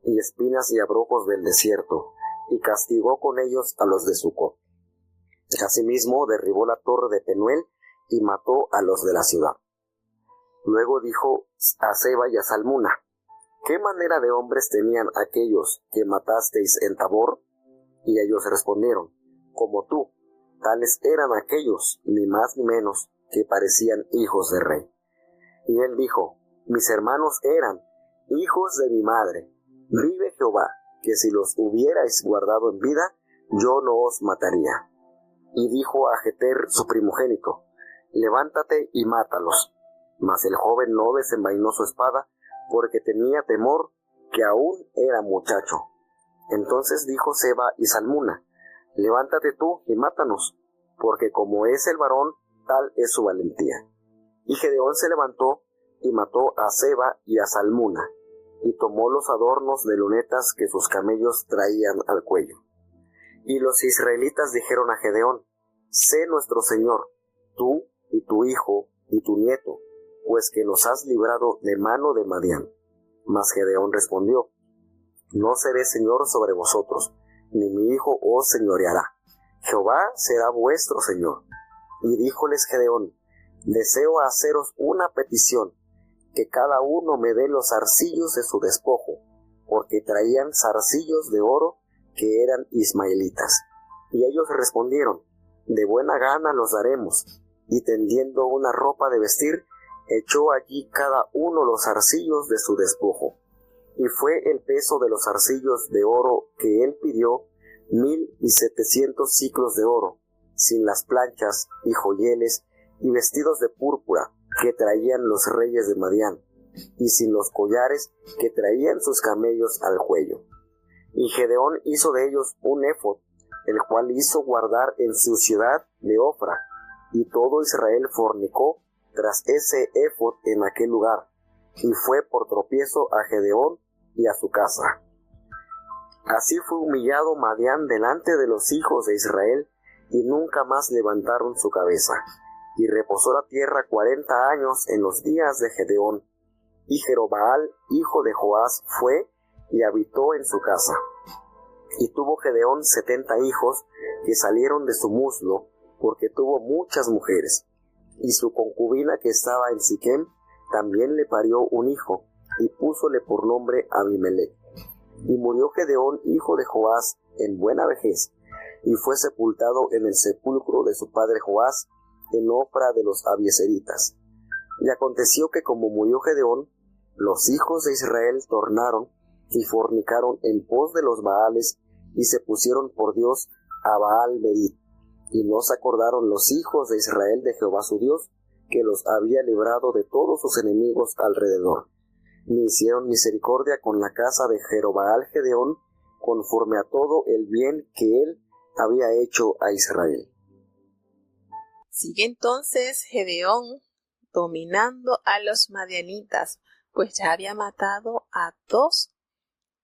y espinas y abrojos del desierto, y castigó con ellos a los de Sucot. Asimismo derribó la torre de Penuel, y mató a los de la ciudad. Luego dijo a Seba y a Salmuna: ¿Qué manera de hombres tenían aquellos que matasteis en Tabor? Y ellos respondieron: Como tú, tales eran aquellos, ni más ni menos, que parecían hijos de rey. Y él dijo: Mis hermanos eran hijos de mi madre. Vive Jehová, que si los hubierais guardado en vida, yo no os mataría. Y dijo a Jeter su primogénito: Levántate y mátalos. Mas el joven no desenvainó su espada, porque tenía temor, que aún era muchacho. Entonces dijo Seba y Salmuna: Levántate tú y mátanos, porque como es el varón, tal es su valentía. Y Gedeón se levantó y mató a Seba y a Salmuna, y tomó los adornos de lunetas que sus camellos traían al cuello. Y los israelitas dijeron a Gedeón: sé nuestro Señor, tú y tu hijo y tu nieto, pues que nos has librado de mano de Madián. Mas Gedeón respondió, no seré señor sobre vosotros, ni mi hijo os señoreará. Jehová será vuestro Señor. Y díjoles Gedeón, deseo haceros una petición, que cada uno me dé los zarcillos de su despojo, porque traían zarcillos de oro que eran ismaelitas. Y ellos respondieron, de buena gana los daremos. Y tendiendo una ropa de vestir, echó allí cada uno los zarcillos de su despojo. Y fue el peso de los zarcillos de oro que él pidió 1,700 siclos de oro, sin las planchas y joyeles y vestidos de púrpura que traían los reyes de Madián, y sin los collares que traían sus camellos al cuello. Y Gedeón hizo de ellos un éfod, el cual hizo guardar en su ciudad de Ofra, y todo Israel fornicó tras ese éfod en aquel lugar, y fue por tropiezo a Gedeón y a su casa. Así fue humillado Madián delante de los hijos de Israel, y nunca más levantaron su cabeza. Y reposó la tierra 40 años en los días de Gedeón. Y Jerobaal, hijo de Joás, fue y habitó en su casa. Y tuvo Gedeón 70 hijos que salieron de su muslo, porque tuvo muchas mujeres. Y su concubina que estaba en Siquem también le parió un hijo, y púsole por nombre Abimelech. Y murió Gedeón, hijo de Joás, en buena vejez, y fue sepultado en el sepulcro de su padre Joás, en Ofra de los Abieseritas. Y aconteció que como murió Gedeón, los hijos de Israel tornaron y fornicaron en pos de los Baales, y se pusieron por Dios a Baal-Berit. Y no se acordaron los hijos de Israel de Jehová su Dios, que los había librado de todos sus enemigos alrededor, ni hicieron misericordia con la casa de Jerobaal Gedeón, conforme a todo el bien que él había hecho a Israel. Sigue entonces Gedeón dominando a los madianitas, pues ya había matado a 2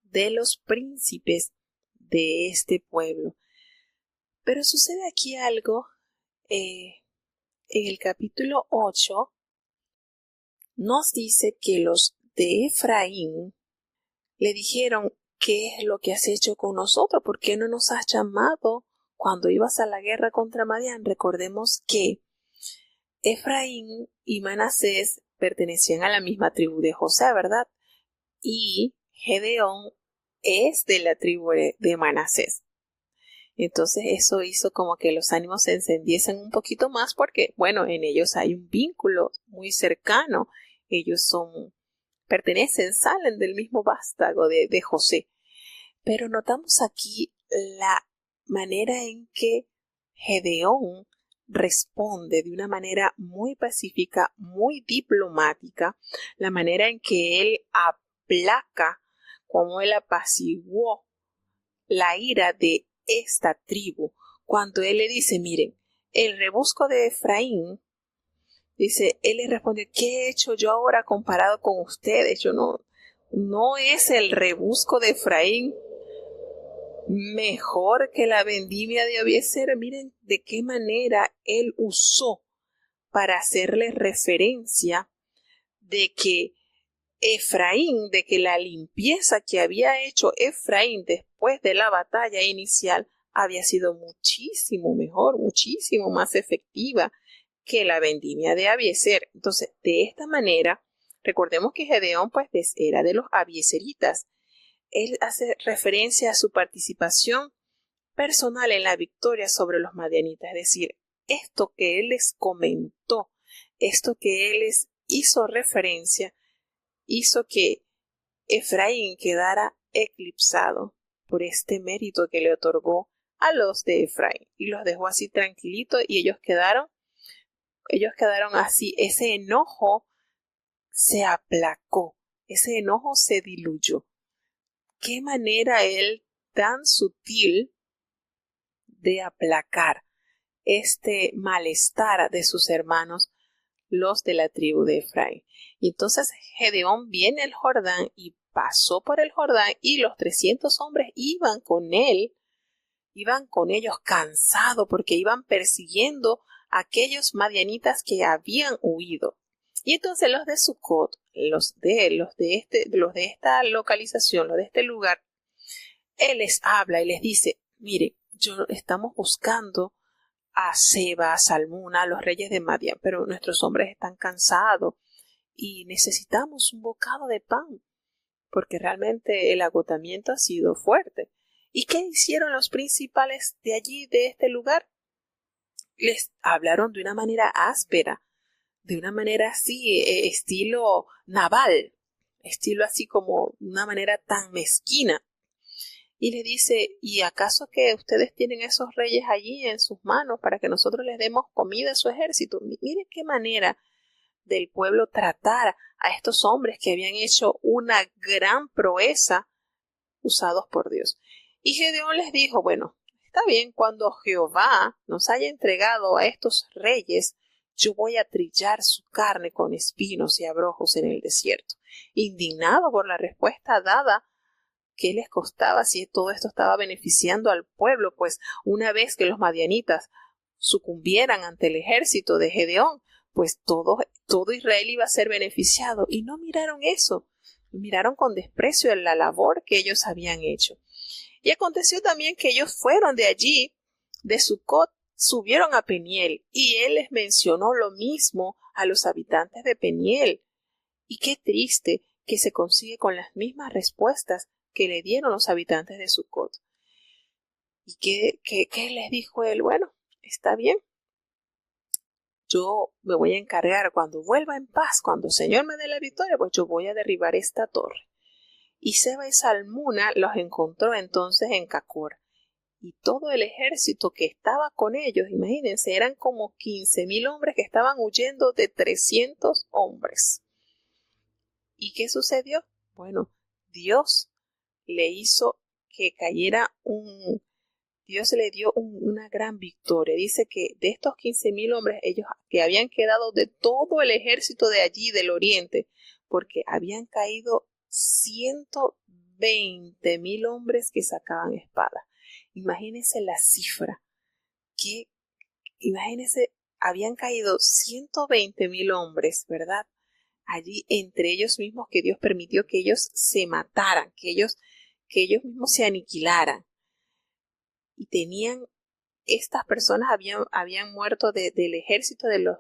de los príncipes de este pueblo. Pero sucede aquí algo. En el capítulo 8 nos dice que los de Efraín le dijeron, ¿qué es lo que has hecho con nosotros? ¿Por qué no nos has llamado cuando ibas a la guerra contra Madián? Recordemos que Efraín y Manasés pertenecían a la misma tribu de José, ¿verdad? Y Gedeón es de la tribu de Manasés. Entonces eso hizo como que los ánimos se encendiesen un poquito más porque, bueno, en ellos hay un vínculo muy cercano. Ellos salen del mismo vástago de José. Pero notamos aquí la manera en que Gedeón responde de una manera muy pacífica, muy diplomática, la manera en que él aplaca, como él apaciguó la ira de esta tribu, cuando él le dice, miren, el rebusco de Efraín, dice, él le responde, ¿qué he hecho yo ahora comparado con ustedes? Yo no es el rebusco de Efraín mejor que la vendimia de Abiezer. Miren de qué manera él usó para hacerle referencia de que Efraín, de que la limpieza que había hecho Efraín después de la batalla inicial había sido muchísimo mejor, muchísimo más efectiva que la vendimia de Abiezer. Entonces, de esta manera, recordemos que Gedeón pues era de los abieseritas. Él hace referencia a su participación personal en la victoria sobre los madianitas, es decir, esto que él les comentó, esto que él les hizo referencia, hizo que Efraín quedara eclipsado por este mérito que le otorgó a los de Efraín y los dejó así tranquilitos y ellos quedaron así. Ese enojo se aplacó, ese enojo se diluyó. Qué manera él tan sutil de aplacar este malestar de sus hermanos, los de la tribu de Efraín. Y entonces Gedeón viene al Jordán y pasó por el Jordán y los 300 hombres iban con él iban con ellos cansados porque iban persiguiendo a aquellos madianitas que habían huido. Y entonces los de Sucot, los de esta localización, los de este lugar, él les habla y les dice, mire, estamos buscando a Seba, a Salmuna, a los reyes de Madián, pero nuestros hombres están cansados y necesitamos un bocado de pan, porque realmente el agotamiento ha sido fuerte. ¿Y qué hicieron los principales de allí, de este lugar? Les hablaron de una manera áspera, de una manera así, estilo naval, estilo así como una manera tan mezquina. Y le dice, ¿y acaso que ustedes tienen esos reyes allí en sus manos para que nosotros les demos comida a su ejército? Miren qué manera del pueblo tratar a estos hombres que habían hecho una gran proeza usados por Dios. Y Gedeón les dijo, bueno, está bien, cuando Jehová nos haya entregado a estos reyes, yo voy a trillar su carne con espinos y abrojos en el desierto. Indignado por la respuesta dada, ¿qué les costaba si todo esto estaba beneficiando al pueblo? Pues una vez que los madianitas sucumbieran ante el ejército de Gedeón, pues todo Israel iba a ser beneficiado. Y no miraron eso, miraron con desprecio la labor que ellos habían hecho. Y aconteció también que ellos fueron de allí, de Sucot, subieron a Peniel, y él les mencionó lo mismo a los habitantes de Peniel. Y qué triste que se consigue con las mismas respuestas que le dieron los habitantes de Sucot. ¿Y qué les dijo él? Bueno, está bien. Yo me voy a encargar cuando vuelva en paz, cuando el Señor me dé la victoria, pues yo voy a derribar esta torre. Y Seba y Salmuna los encontró entonces en Cacor. Y todo el ejército que estaba con ellos, imagínense, eran como 15,000 hombres que estaban huyendo de 300 hombres. ¿Y qué sucedió? Bueno, Dios le hizo que cayera Dios le dio una gran victoria. Dice que de estos 15,000 hombres, ellos que habían quedado de todo el ejército de allí, del oriente, porque habían caído 120,000 hombres que sacaban espada. Imagínense la cifra. Imagínense, habían caído 120,000 hombres, ¿verdad? Allí entre ellos mismos, que Dios permitió que ellos se mataran, que ellos mismos se aniquilaran. Y estas personas habían muerto del ejército de los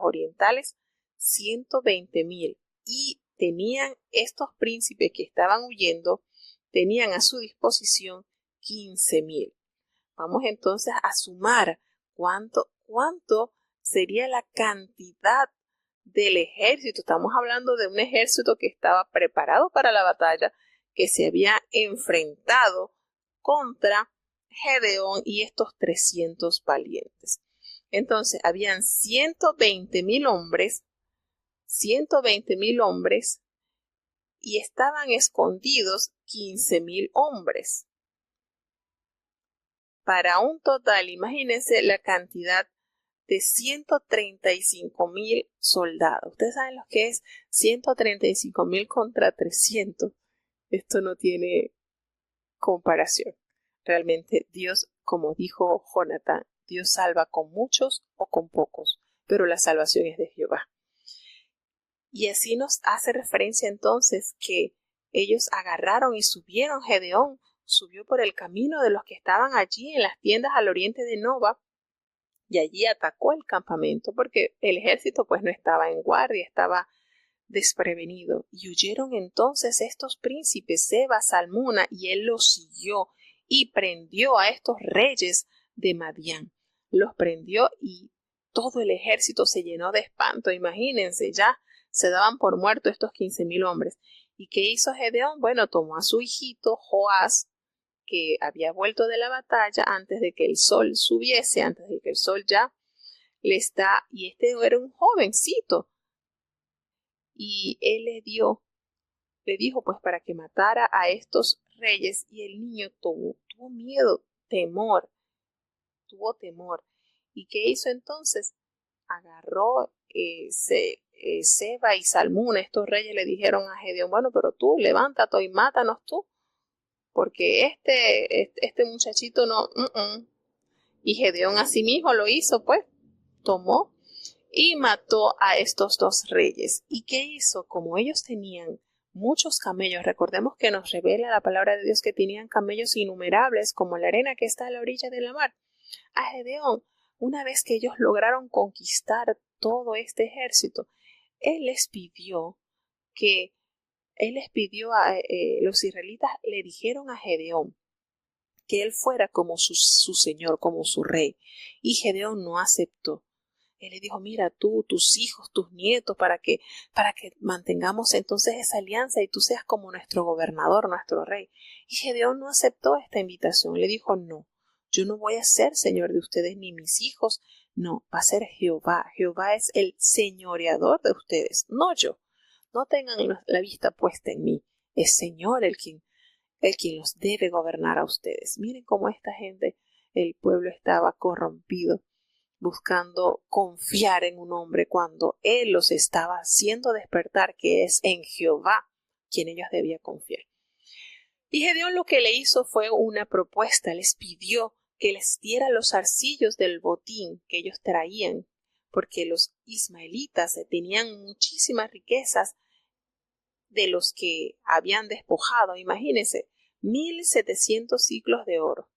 orientales 120,000, y tenían estos príncipes que estaban huyendo, tenían a su disposición 15,000. Vamos entonces a sumar cuánto sería la cantidad del ejército. Estamos hablando de un ejército que estaba preparado para la batalla, que se había enfrentado contra Gedeón y estos 300 valientes. Entonces, habían 120,000 hombres, y estaban escondidos 15,000 hombres. Para un total, imagínense la cantidad de 135,000 soldados. Ustedes saben lo que es 135,000 contra 300. Esto no tiene comparación. Realmente Dios, como dijo Jonatán, Dios salva con muchos o con pocos, pero la salvación es de Jehová. Y así nos hace referencia entonces que ellos agarraron y subieron. Gedeón subió por el camino de los que estaban allí en las tiendas al oriente de Noba, y allí atacó el campamento porque el ejército pues no estaba en guardia, estaba desprevenido. Y huyeron entonces estos príncipes, Seba, Salmuna, y él los siguió y prendió a estos reyes de Madián. Los prendió y todo el ejército se llenó de espanto. Imagínense, ya se daban por muertos estos 15,000 hombres. ¿Y qué hizo Gedeón? Bueno, tomó a su hijito Joás, que había vuelto de la batalla antes de que el sol subiese, antes de que el sol ya y este era un jovencito. Y él le dijo pues para que matara a estos reyes, y el niño tuvo miedo, tuvo temor. ¿Y qué hizo entonces? Agarró Seba y Salmuna, estos reyes le dijeron a Gedeón, bueno, pero tú levántate y mátanos tú. porque este muchachito no. Y Gedeón asimismo lo hizo, pues, tomó y mató a estos dos reyes. ¿Y qué hizo? Como ellos tenían muchos camellos, recordemos que nos revela la palabra de Dios que tenían camellos innumerables como la arena que está a la orilla de la mar. A Gedeón, una vez que ellos lograron conquistar todo este ejército, él les pidió a los israelitas le dijeron a Gedeón que él fuera como su señor, como su rey. Y Gedeón no aceptó. Él le dijo, mira, tú, tus hijos, tus nietos, para que mantengamos entonces esa alianza y tú seas como nuestro gobernador, nuestro rey. Y Gedeón no aceptó esta invitación. Le dijo, no, yo no voy a ser señor de ustedes ni mis hijos. No, va a ser Jehová. Jehová es el señoreador de ustedes, no yo. No tengan la vista puesta en mí. Es Señor el quien los debe gobernar a ustedes. Miren cómo esta gente, el pueblo estaba corrompido, buscando confiar en un hombre cuando él los estaba haciendo despertar, que es en Jehová quien ellos debían confiar. Y Gedeón lo que le hizo fue una propuesta, les pidió que les diera los zarcillos del botín que ellos traían, porque los ismaelitas tenían muchísimas riquezas de los que habían despojado. Imagínense, 1,700 ciclos de oro.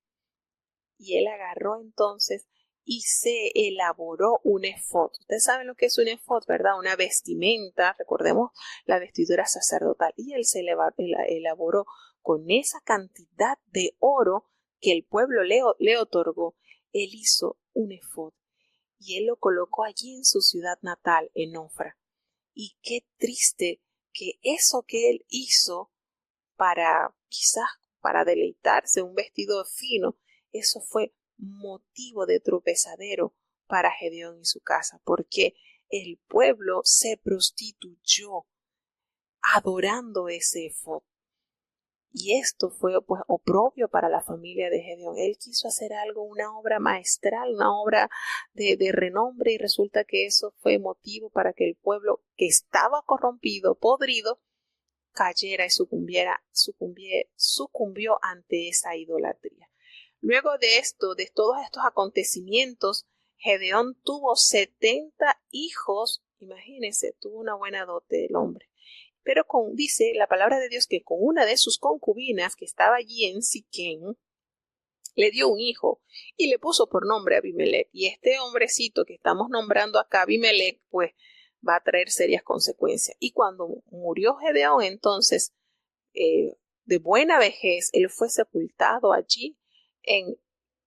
Y él agarró entonces y se elaboró un efod. Ustedes saben lo que es un efod, ¿verdad? Una vestimenta, recordemos la vestidura sacerdotal. Y él se elaboró con esa cantidad de oro que el pueblo le otorgó. Él hizo un efod y él lo colocó allí en su ciudad natal, en Ofra. Y qué triste que eso que él hizo quizás para deleitarse, un vestido fino, eso fue motivo de tropezadero para Gedeón y su casa, porque el pueblo se prostituyó adorando ese efod. Y esto fue pues oprobio para la familia de Gedeón. Él quiso hacer algo, una obra maestral, una obra de renombre, y resulta que eso fue motivo para que el pueblo que estaba corrompido, podrido, cayera y sucumbió ante esa idolatría. Luego de esto, de todos estos acontecimientos, Gedeón tuvo 70 hijos. Imagínense, tuvo una buena dote el hombre. Pero dice la palabra de Dios que con una de sus concubinas que estaba allí en Siquén, le dio un hijo y le puso por nombre Abimelech. Y este hombrecito que estamos nombrando acá, Abimelech, pues va a traer serias consecuencias. Y cuando murió Gedeón, entonces, de buena vejez, él fue sepultado allí en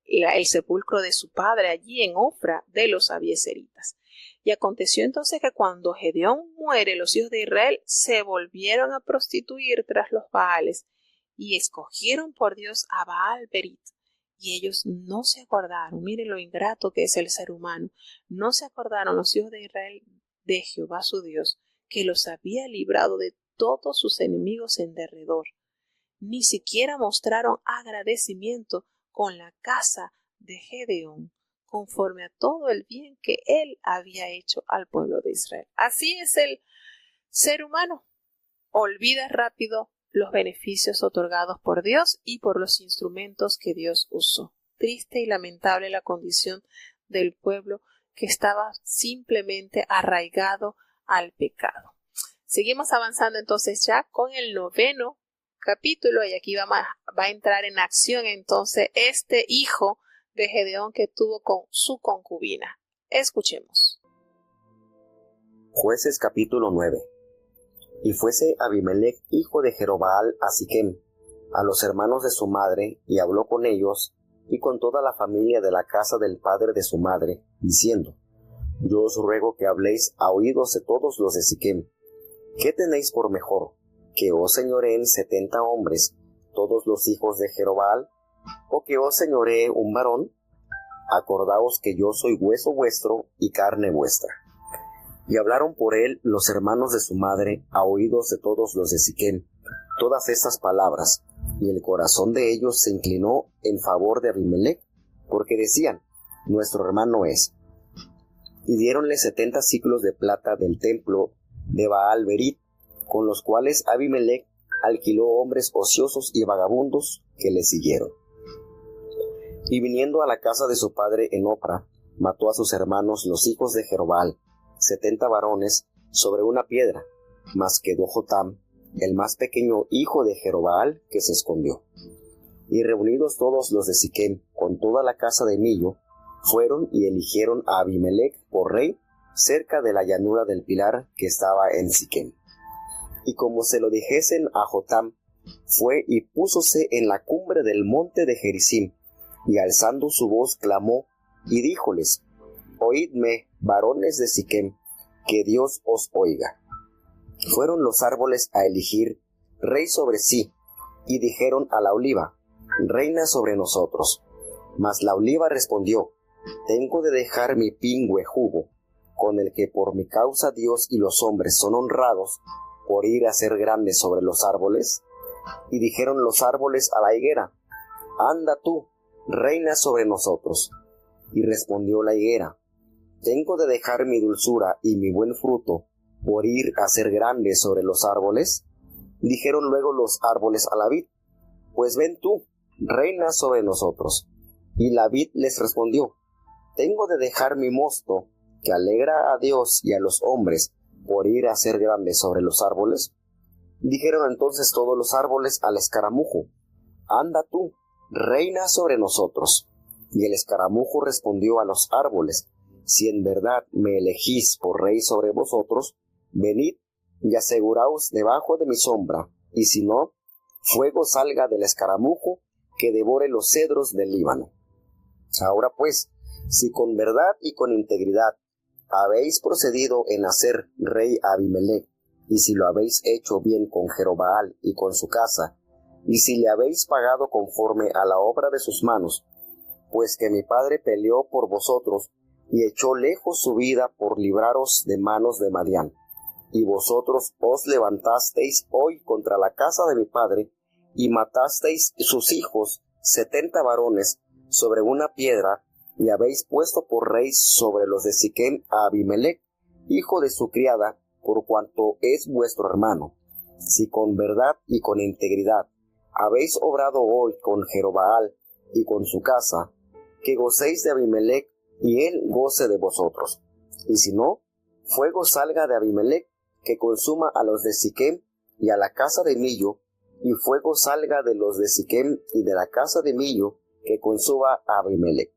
el sepulcro de su padre, allí en Ofra de los abiezeritas. Y aconteció entonces que cuando Gedeón muere, los hijos de Israel se volvieron a prostituir tras los Baales y escogieron por Dios a Baal-Berit. Y ellos no se acordaron, miren lo ingrato que es el ser humano, no se acordaron los hijos de Israel de Jehová su Dios, que los había librado de todos sus enemigos en derredor. Ni siquiera mostraron agradecimiento con la casa de Gedeón, conforme a todo el bien que él había hecho al pueblo de Israel. Así es el ser humano. Olvida rápido los beneficios otorgados por Dios y por los instrumentos que Dios usó. Triste y lamentable la condición del pueblo que estaba simplemente arraigado al pecado. Seguimos avanzando entonces ya con el 9º capítulo, y aquí va a entrar en acción entonces este hijo de Gedeón que tuvo con su concubina. Escuchemos. Jueces capítulo 9. Y fuese Abimelech hijo de Jerobbaal a Siquem, a los hermanos de su madre, y habló con ellos y con toda la familia de la casa del padre de su madre, diciendo: Yo os ruego que habléis a oídos de todos los de Siquem. ¿Qué tenéis por mejor? ¿Que os señoreen 70 hombres, todos los hijos de Jerobbaal? ¿O que os señoree un varón? Acordaos que yo soy hueso vuestro y carne vuestra. Y hablaron por él los hermanos de su madre a oídos de todos los de Siquem todas estas palabras, y el corazón de ellos se inclinó en favor de Abimelech, porque decían: Nuestro hermano es. Y diéronle 70 siclos de plata del templo de Baal-Berit, con los cuales Abimelech alquiló hombres ociosos y vagabundos que le siguieron. Y viniendo a la casa de su padre en Opra, mató a sus hermanos los hijos de Jerobbaal, 70 varones, sobre una piedra, mas quedó Jotam, el más pequeño hijo de Jerobbaal, que se escondió. Y reunidos todos los de Siquem, con toda la casa de Millo, fueron y eligieron a Abimelec por rey, cerca de la llanura del Pilar que estaba en Siquem. Y como se lo dijesen a Jotam, fue y púsose en la cumbre del monte de Gerizim, y alzando su voz clamó, y díjoles: Oídme, varones de Siquem, que Dios os oiga. Fueron los árboles a elegir rey sobre sí, y dijeron a la oliva: Reina sobre nosotros. Mas la oliva respondió: Tengo de dejar mi pingüe jugo, con el que por mi causa Dios y los hombres son honrados, por ir a ser grandes sobre los árboles. Y dijeron los árboles a la higuera: Anda tú, reina sobre nosotros. Y respondió la higuera: ¿Tengo de dejar mi dulzura y mi buen fruto, por ir a ser grande sobre los árboles? Dijeron luego los árboles a la vid: Pues ven tú, reina sobre nosotros. Y la vid les respondió: ¿Tengo de dejar mi mosto, que alegra a Dios y a los hombres, por ir a ser grande sobre los árboles? Dijeron entonces todos los árboles al escaramujo: Anda tú, reina sobre nosotros. Y el escaramujo respondió a los árboles: Si en verdad me elegís por rey sobre vosotros, venid y aseguraos debajo de mi sombra, y si no, fuego salga del escaramujo que devore los cedros del Líbano. Ahora pues, si con verdad y con integridad habéis procedido en hacer rey a Abimelec, y si lo habéis hecho bien con Jerobbaal y con su casa, y si le habéis pagado conforme a la obra de sus manos, pues que mi padre peleó por vosotros y echó lejos su vida por libraros de manos de Madián, y vosotros os levantasteis hoy contra la casa de mi padre, y matasteis sus hijos, 70 varones, sobre una piedra, y habéis puesto por rey sobre los de Siquem a Abimelec, hijo de su criada, por cuanto es vuestro hermano. Si con verdad y con integridad habéis obrado hoy con Jerobbaal y con su casa, que gocéis de Abimelec y él goce de vosotros. Y si no, fuego salga de Abimelec, que consuma a los de Siquem y a la casa de Millo, y fuego salga de los de Siquem y de la casa de Millo, que consuma a Abimelec.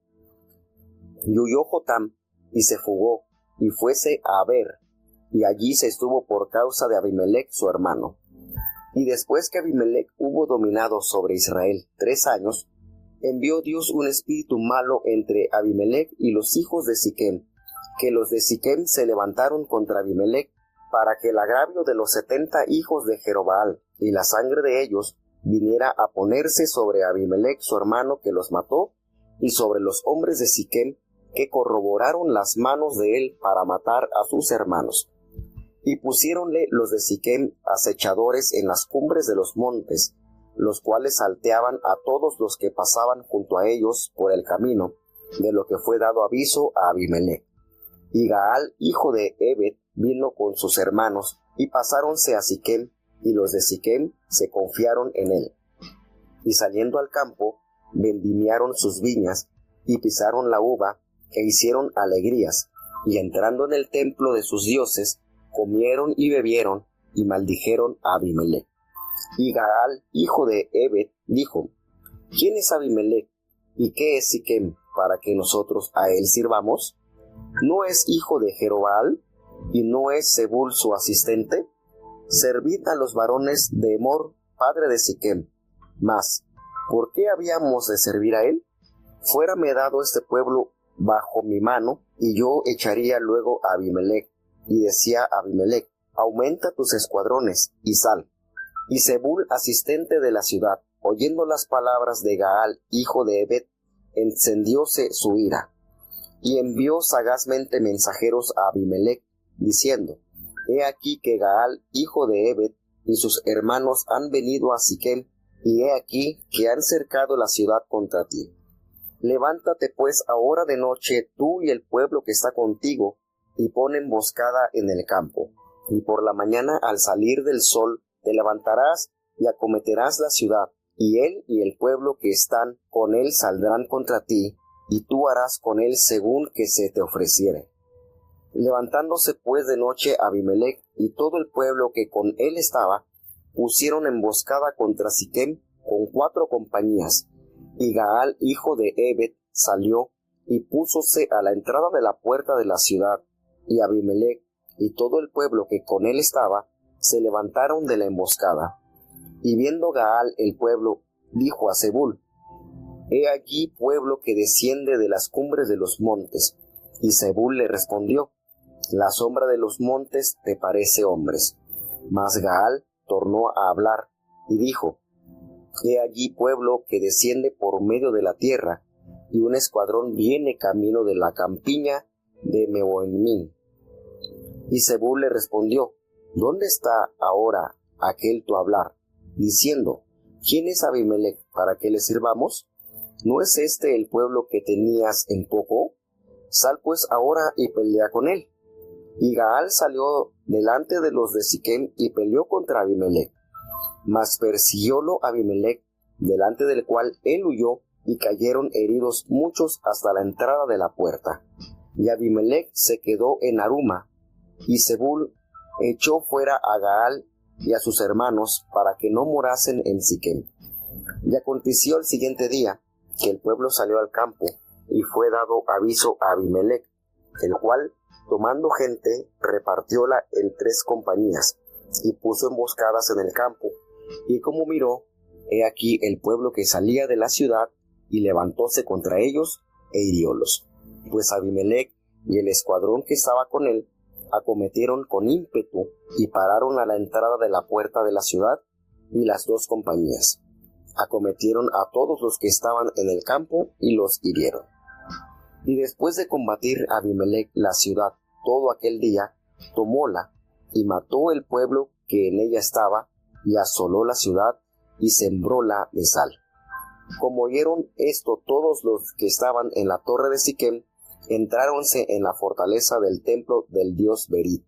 Y huyó Jotam, y se fugó, y fuese a Aber, y allí se estuvo por causa de Abimelec su hermano. Y después que Abimelec hubo dominado sobre Israel 3 años, envió Dios un espíritu malo entre Abimelec y los hijos de Siquem, que los de Siquem se levantaron contra Abimelec, para que el agravio de los 70 hijos de Jerobbaal y la sangre de ellos viniera a ponerse sobre Abimelec su hermano, que los mató, y sobre los hombres de Siquem, que corroboraron las manos de él para matar a sus hermanos. Y pusiéronle los de Siquem acechadores en las cumbres de los montes, los cuales salteaban a todos los que pasaban junto a ellos por el camino, de lo que fue dado aviso a Abimelec. Y Gaal, hijo de Ebed, vino con sus hermanos, y pasáronse a Siquem, y los de Siquem se confiaron en él. Y saliendo al campo, vendimiaron sus viñas, y pisaron la uva, e hicieron alegrías, y entrando en el templo de sus dioses, comieron y bebieron, y maldijeron a Abimelec. Y Gaal, hijo de Ebed, dijo: ¿Quién es Abimelec, y qué es Siquem, para que nosotros a él sirvamos? ¿No es hijo de Jerobbaal, y no es Zebul su asistente? Servid a los varones de Emor, padre de Siquem. Mas, ¿por qué habíamos de servir a él? Fuérame dado este pueblo bajo mi mano, y yo echaría luego a Abimelec. Y decía Abimelec: aumenta tus escuadrones, y sal. Y Zebul, asistente de la ciudad, oyendo las palabras de Gaal, hijo de Ebed, encendióse su ira, y envió sagazmente mensajeros a Abimelec, diciendo: He aquí que Gaal, hijo de Ebed, y sus hermanos han venido a Siquem, y he aquí que han cercado la ciudad contra ti. Levántate pues ahora de noche tú y el pueblo que está contigo, y pon emboscada en el campo, y por la mañana al salir del sol te levantarás y acometerás la ciudad, y él y el pueblo que están con él saldrán contra ti, y tú harás con él según que se te ofreciere. Levantándose pues de noche Abimelech y todo el pueblo que con él estaba, pusieron emboscada contra Siquem con 4 compañías, y Gaal, hijo de Ebed, salió y púsose a la entrada de la puerta de la ciudad, y Abimelech y todo el pueblo que con él estaba se levantaron de la emboscada. Y viendo Gaal el pueblo, dijo a Zebul: He allí pueblo que desciende de las cumbres de los montes. Y Zebul le respondió: La sombra de los montes te parece hombres. Mas Gaal tornó a hablar y dijo: He allí pueblo que desciende por medio de la tierra, y un escuadrón viene camino de la campiña de Meboenmín. Y Zebul le respondió: ¿Dónde está ahora aquel tu hablar, diciendo: ¿Quién es Abimelech para que le sirvamos? ¿No es este el pueblo que tenías en poco? Sal pues ahora y pelea con él. Y Gaal salió delante de los de Siquem y peleó contra Abimelech. Mas persiguiólo Abimelech, delante del cual él huyó, y cayeron heridos muchos hasta la entrada de la puerta. Y Abimelech se quedó en Aruma, y Zebul echó fuera a Gaal y a sus hermanos para que no morasen en Siquem. Y aconteció el siguiente día que el pueblo salió al campo, y fue dado aviso a Abimelech, el cual, tomando gente, repartióla en 3 compañías, y puso emboscadas en el campo. Y como miró, he aquí el pueblo que salía de la ciudad, y levantóse contra ellos, e hiriólos. Pues Abimelech y el escuadrón que estaba con él acometieron con ímpetu, y pararon a la entrada de la puerta de la ciudad, y las 2 compañías acometieron a todos los que estaban en el campo, y los hirieron. Y después de combatir Abimelech la ciudad todo aquel día, tomóla, y mató el pueblo que en ella estaba, y asoló la ciudad, y sembróla de sal. Como oyeron esto todos los que estaban en la torre de Siquem, entráronse en la fortaleza del templo del dios Berit.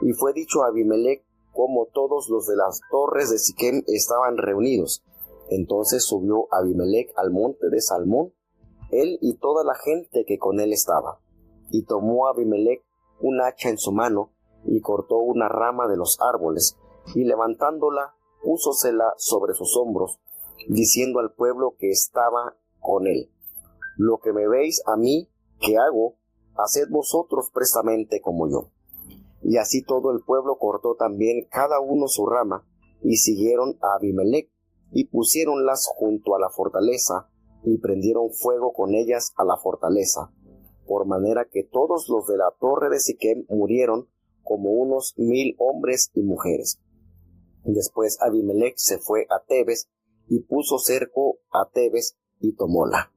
Y fue dicho a Abimelech como todos los de las torres de Siquem estaban reunidos. Entonces subió Abimelech al monte de Salmón, él y toda la gente que con él estaba. Y tomó Abimelech un hacha en su mano, y cortó una rama de los árboles, y levantándola, púsosela sobre sus hombros, diciendo al pueblo que estaba con él: Lo que me veis a mí que hago, haced vosotros prestamente como yo. Y así todo el pueblo cortó también cada uno su rama, y siguieron a Abimelech, y pusiéronlas junto a la fortaleza, y prendieron fuego con ellas a la fortaleza, por manera que todos los de la torre de Siquem murieron, como unos 1000 hombres y mujeres. Después Abimelech se fue a Tebes, y puso cerco a Tebes, y tomóla.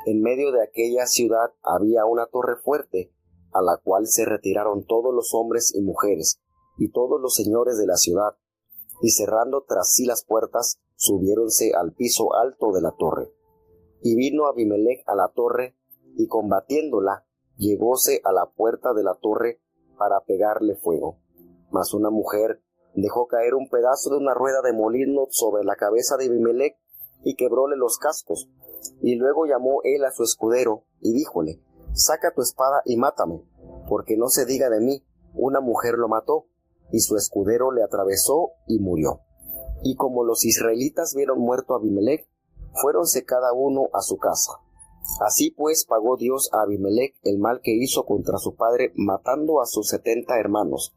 En medio de aquella ciudad había una torre fuerte, a la cual se retiraron todos los hombres y mujeres, y todos los señores de la ciudad, y cerrando tras sí las puertas, subiéronse al piso alto de la torre. Y vino Abimelech a la torre, y combatiéndola, llegóse a la puerta de la torre para pegarle fuego. Mas una mujer dejó caer un pedazo de una rueda de molino sobre la cabeza de Abimelech, y quebróle los cascos. Y luego llamó él a su escudero, y díjole: Saca tu espada y mátame, porque no se diga de mí, una mujer lo mató. Y su escudero le atravesó y murió. Y como los israelitas vieron muerto a Abimelech, fuéronse cada uno a su casa. Así pues pagó Dios a Abimelech el mal que hizo contra su padre, matando a sus 70 hermanos,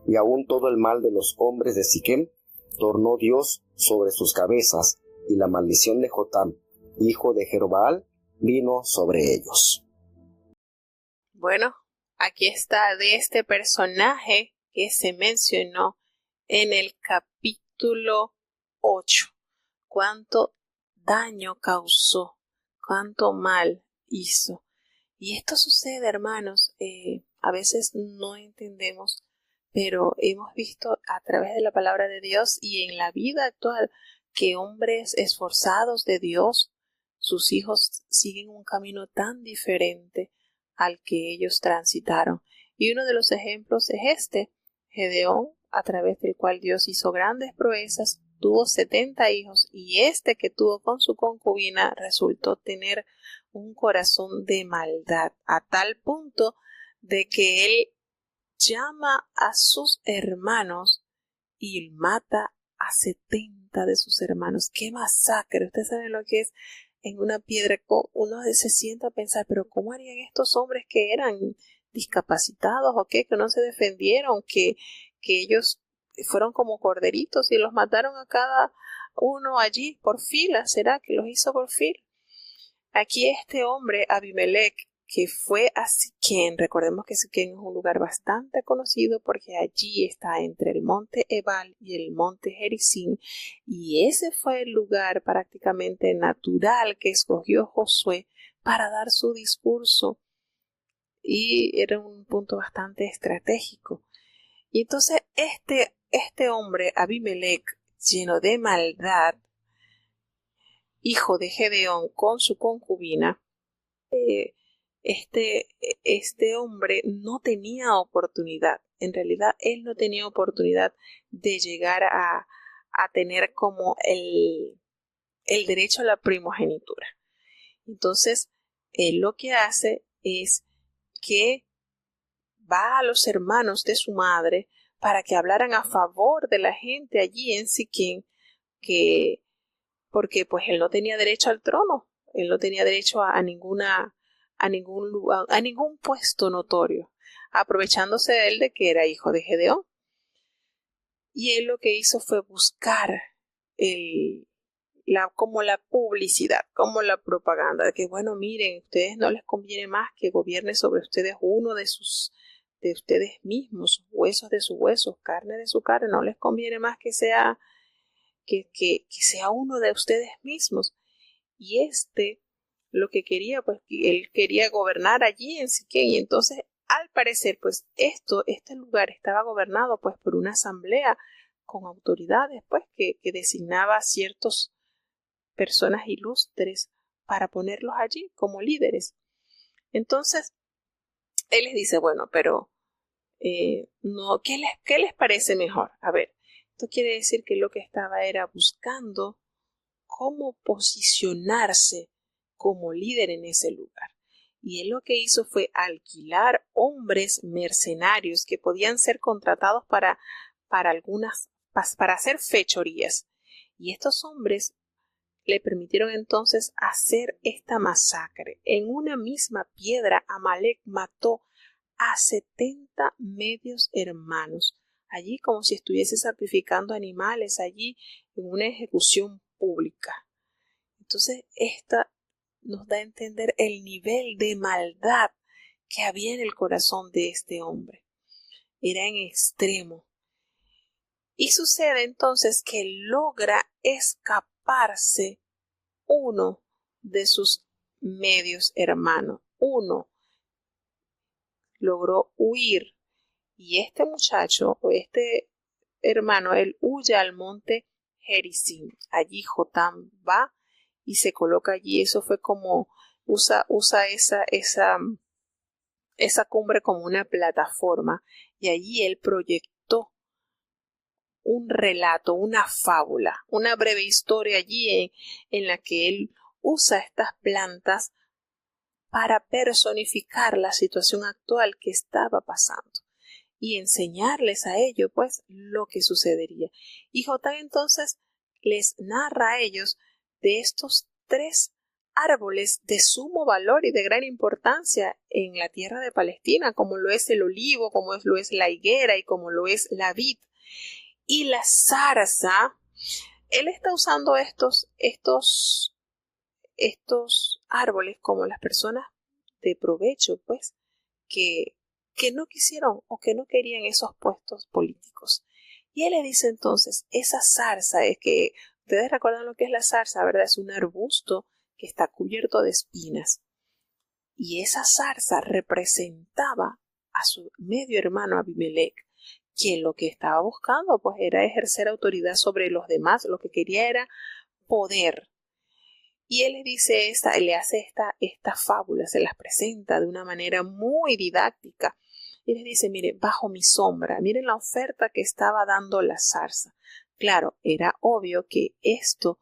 y aun todo el mal de los hombres de Siquem tornó Dios sobre sus cabezas, y la maldición de Jotam, hijo de Jerobbaal, vino sobre ellos. Bueno, aquí está de este personaje que se mencionó en el capítulo 8. Cuánto daño causó, cuánto mal hizo. Y esto sucede, hermanos, a veces no entendemos, pero hemos visto a través de la palabra de Dios y en la vida actual que hombres esforzados de Dios, sus hijos siguen un camino tan diferente al que ellos transitaron. Y uno de los ejemplos es Gedeón, a través del cual Dios hizo grandes proezas tuvo 70 hijos y este que tuvo con su concubina resultó tener un corazón de maldad a tal punto de que él llama a sus hermanos y mata a 70 de sus hermanos. ¡Qué masacre! Ustedes saben lo que es en una piedra. Uno se sienta a pensar, pero ¿cómo harían estos hombres que eran discapacitados o qué? Que no se defendieron, que ellos fueron como corderitos y los mataron a cada uno allí por fila. ¿Será que los hizo por fila? Aquí este hombre, Abimelech, que fue a Siquén, recordemos que Siquén es un lugar bastante conocido porque allí está entre el monte Ebal y el monte Gerizim, y ese fue el lugar prácticamente natural que escogió Josué para dar su discurso, y era un punto bastante estratégico. Y entonces este hombre, Abimelech, lleno de maldad, hijo de Gedeón con su concubina, este hombre no tenía oportunidad. En realidad, él no tenía oportunidad de llegar a tener como el derecho a la primogenitura. Entonces, él lo que hace es que va a los hermanos de su madre para que hablaran a favor de la gente allí en Siquén, porque pues él no tenía derecho al trono, él no tenía derecho a ningún lugar, a ningún puesto notorio, aprovechándose de él de que era hijo de Gedeón. Y él lo que hizo fue buscar como la publicidad, como la propaganda, de que bueno, miren, a ustedes no les conviene más que gobierne sobre ustedes uno de ustedes mismos, huesos de sus huesos, carne de su carne, no les conviene más que sea sea uno de ustedes mismos. Y lo que quería, pues él quería gobernar allí en Siquén, y entonces al parecer pues este lugar estaba gobernado pues por una asamblea con autoridades pues que designaba ciertas personas ilustres para ponerlos allí como líderes. Entonces él les dice, bueno, pero no, ¿qué les parece mejor? A ver, esto quiere decir que lo que estaba era buscando cómo posicionarse como líder en ese lugar. Y él lo que hizo fue alquilar hombres mercenarios que podían ser contratados para hacer fechorías. Y estos hombres le permitieron entonces hacer esta masacre. En una misma piedra, Amalek mató a 70 medios hermanos, allí como si estuviese sacrificando animales, allí en una ejecución pública. Entonces, esta nos da a entender el nivel de maldad que había en el corazón de este hombre. Era en extremo. Y sucede entonces que logra escaparse uno de sus medios hermanos. Uno logró huir. Y este muchacho, o este hermano, él huye al monte Gerizim. Allí Jotam va y se coloca allí. Eso fue como usa esa cumbre como una plataforma, y allí él proyectó un relato, una fábula, una breve historia allí en la que él usa estas plantas para personificar la situación actual que estaba pasando y enseñarles a ellos pues lo que sucedería. Y Jotam entonces les narra a ellos de estos 3 árboles de sumo valor y de gran importancia en la tierra de Palestina, como lo es el olivo, como lo es la higuera y como lo es la vid. Y la zarza, él está usando estos árboles como las personas de provecho, pues, que no quisieron o que no querían esos puestos políticos. Y él le dice entonces, esa zarza es que, ustedes recuerdan lo que es la zarza, ¿verdad? Es un arbusto que está cubierto de espinas. Y esa zarza representaba a su medio hermano Abimelech, quien lo que estaba buscando pues era ejercer autoridad sobre los demás, lo que quería era poder. Y él le dice le hace esta fábula, se las presenta de una manera muy didáctica. Y les dice, mire, bajo mi sombra, miren la oferta que estaba dando la zarza. Claro, era obvio que esto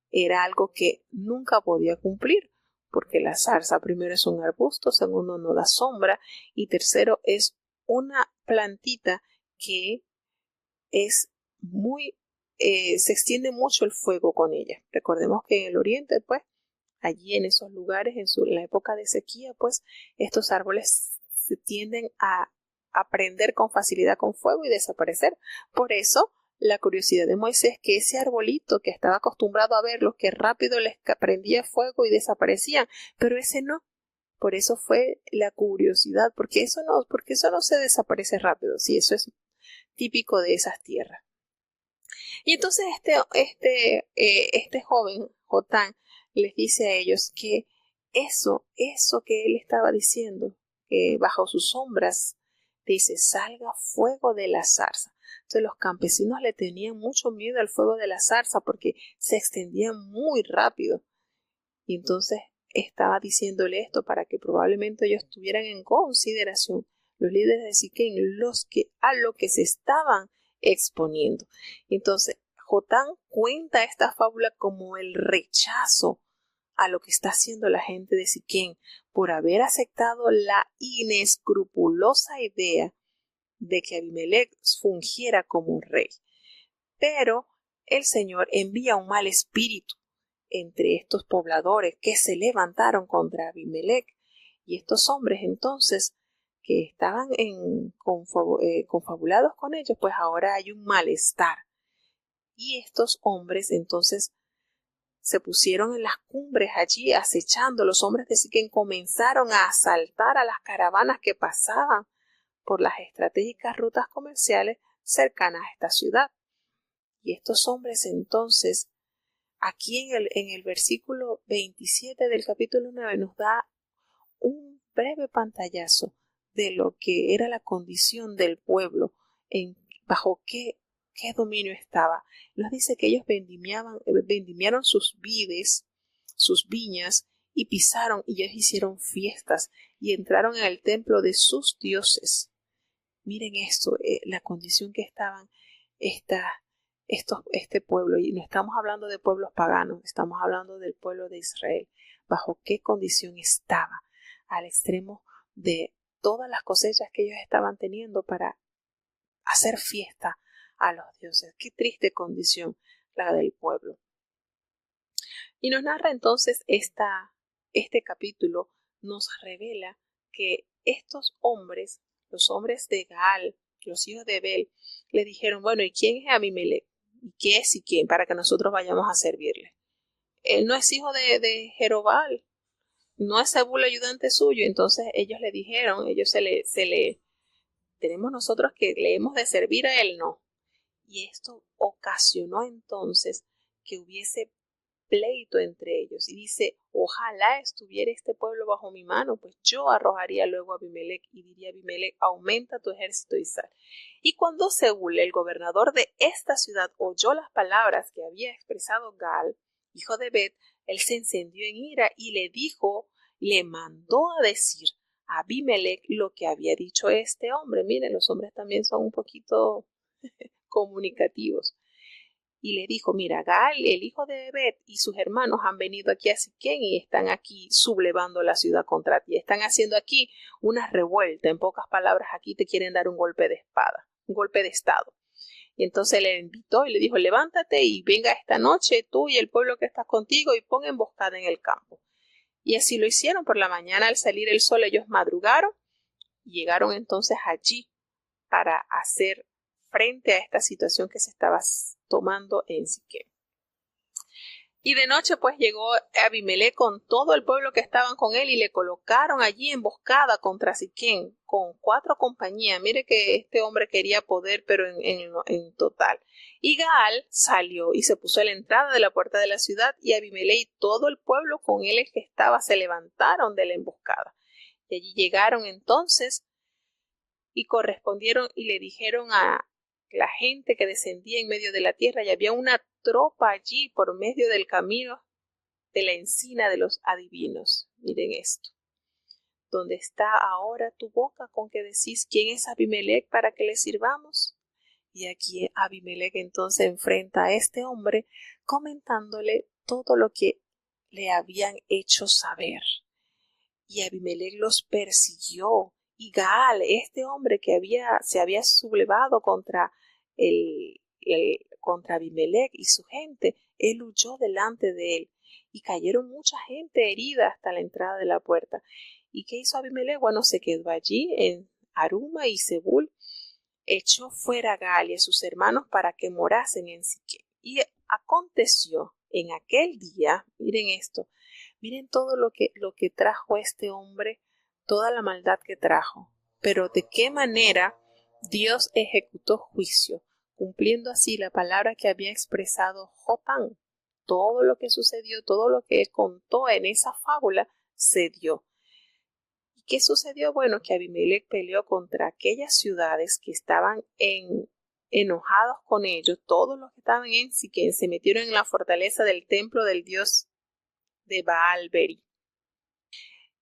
era algo que nunca podía cumplir, porque la zarza primero es un arbusto, segundo no da sombra y tercero es una plantita que es muy, se extiende mucho el fuego con ella. Recordemos que en el oriente, pues, allí en esos lugares, en la época de sequía, pues, estos árboles se tienden a prender con facilidad con fuego y desaparecer. Por eso, la curiosidad de Moisés, que ese arbolito que estaba acostumbrado a verlos, que rápido les prendía fuego y desaparecían, pero ese no. Por eso fue la curiosidad, porque eso no se desaparece rápido, sí, eso es típico de esas tierras. Y entonces este joven, Jotán, les dice a ellos que eso que él estaba diciendo, que bajo sus sombras, dice, salga fuego de la zarza. Entonces los campesinos le tenían mucho miedo al fuego de la zarza porque se extendía muy rápido. Y entonces estaba diciéndole esto para que probablemente ellos tuvieran en consideración los líderes de Siquem, a lo que se estaban exponiendo. Entonces, Jotán cuenta esta fábula como el rechazo a lo que está haciendo la gente de Siquem por haber aceptado la inescrupulosa idea de que Abimelech fungiera como rey. Pero el Señor envía un mal espíritu entre estos pobladores que se levantaron contra Abimelech, y estos hombres entonces que estaban confabulados con ellos, pues ahora hay un malestar. Y estos hombres entonces se pusieron en las cumbres allí acechando. Los hombres de Siquem comenzaron a asaltar a las caravanas que pasaban por las estratégicas rutas comerciales cercanas a esta ciudad. Y estos hombres entonces, aquí en el versículo 27 del capítulo 9 nos da un breve pantallazo de lo que era la condición del pueblo, bajo qué dominio estaba. Nos dice que ellos vendimiaron sus vides, sus viñas, y pisaron y ellos hicieron fiestas y entraron en el templo de sus dioses. Miren esto, la condición que estaban este pueblo, y no estamos hablando de pueblos paganos, estamos hablando del pueblo de Israel, bajo qué condición estaba, al extremo de todas las cosechas que ellos estaban teniendo para hacer fiesta a los dioses. Qué triste condición la del pueblo. Y nos narra entonces este capítulo, nos revela que estos hombres, los hombres de Gaal, los hijos de Bel, le dijeron, bueno, ¿y quién es Abimelech? ¿Y qué es y quién? Para que nosotros vayamos a servirle. Él no es hijo de Jerobal, no es Zebul ayudante suyo. Entonces ellos le dijeron, tenemos nosotros que le hemos de servir a él, no. Y esto ocasionó entonces que hubiese pleito entre ellos, y dice, ojalá estuviera este pueblo bajo mi mano, pues yo arrojaría luego a Abimelech y diría a Abimelech, aumenta tu ejército y sal. Y cuando Seúl, el gobernador de esta ciudad, oyó las palabras que había expresado Gaal, hijo de Bet, él se encendió en ira y le mandó a decir a Abimelech lo que había dicho este hombre. Miren, los hombres también son un poquito comunicativos. Y le dijo, mira, Gaal, el hijo de Bet, y sus hermanos han venido aquí a Siquem y están aquí sublevando la ciudad contra ti. Están haciendo aquí una revuelta. En pocas palabras, aquí te quieren dar un golpe de espada, un golpe de estado. Y entonces le invitó y le dijo, levántate y venga esta noche tú y el pueblo que estás contigo y pon emboscada en el campo. Y así lo hicieron. Por la mañana, al salir el sol, ellos madrugaron y llegaron entonces allí para hacer frente a esta situación que se estaba tomando en Siquem. Y de noche pues llegó Abimelech con todo el pueblo que estaban con él y le colocaron allí emboscada contra Siquem con 4 compañías. Mire que este hombre quería poder, pero en total. Y Gaal salió y se puso a la entrada de la puerta de la ciudad, y Abimelech y todo el pueblo con él que estaba se levantaron de la emboscada. Y allí llegaron entonces y correspondieron y le dijeron a la gente que descendía en medio de la tierra, y había una tropa allí por medio del camino de la encina de los adivinos. Miren esto. ¿Dónde está ahora tu boca con que decís quién es Abimelech para que le sirvamos? Y aquí Abimelec entonces enfrenta a este hombre comentándole todo lo que le habían hecho saber. Y Abimelec los persiguió. Y Gaal, este hombre que se había sublevado contra contra Abimelec y su gente, él huyó delante de él. Y cayeron mucha gente herida hasta la entrada de la puerta. ¿Y qué hizo Abimelec? Bueno, se quedó allí en Aruma y Zebul, echó fuera a Gaal y a sus hermanos para que morasen en Siquem. Y aconteció en aquel día, miren esto, miren todo lo que trajo este hombre, toda la maldad que trajo, pero de qué manera Dios ejecutó juicio, cumpliendo así la palabra que había expresado Jotán. Todo lo que sucedió, todo lo que contó en esa fábula, se dio. ¿Y qué sucedió? Bueno, que Abimelec peleó contra aquellas ciudades que estaban enojados con ellos. Todos los que estaban en Siquem se metieron en la fortaleza del templo del dios de Baal-Beri.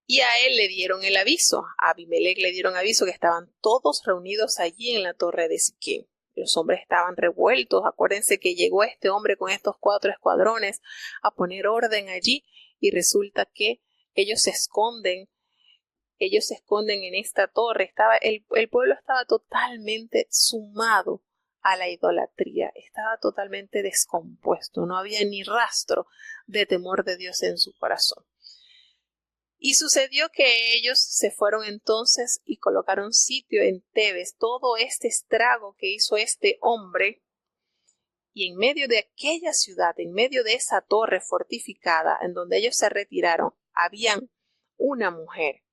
Y a él le dieron el aviso, a Abimelec le dieron aviso que estaban todos reunidos allí en la torre de Siquem. Los hombres estaban revueltos. Acuérdense que llegó este hombre con estos 4 escuadrones a poner orden allí y resulta que ellos se esconden en esta torre. El pueblo estaba totalmente sumado a la idolatría, estaba totalmente descompuesto, no había ni rastro de temor de Dios en su corazón. Y sucedió que ellos se fueron entonces y colocaron sitio en Tebes. Todo este estrago que hizo este hombre, y en medio de aquella ciudad, en medio de esa torre fortificada en donde ellos se retiraron, habían una mujer.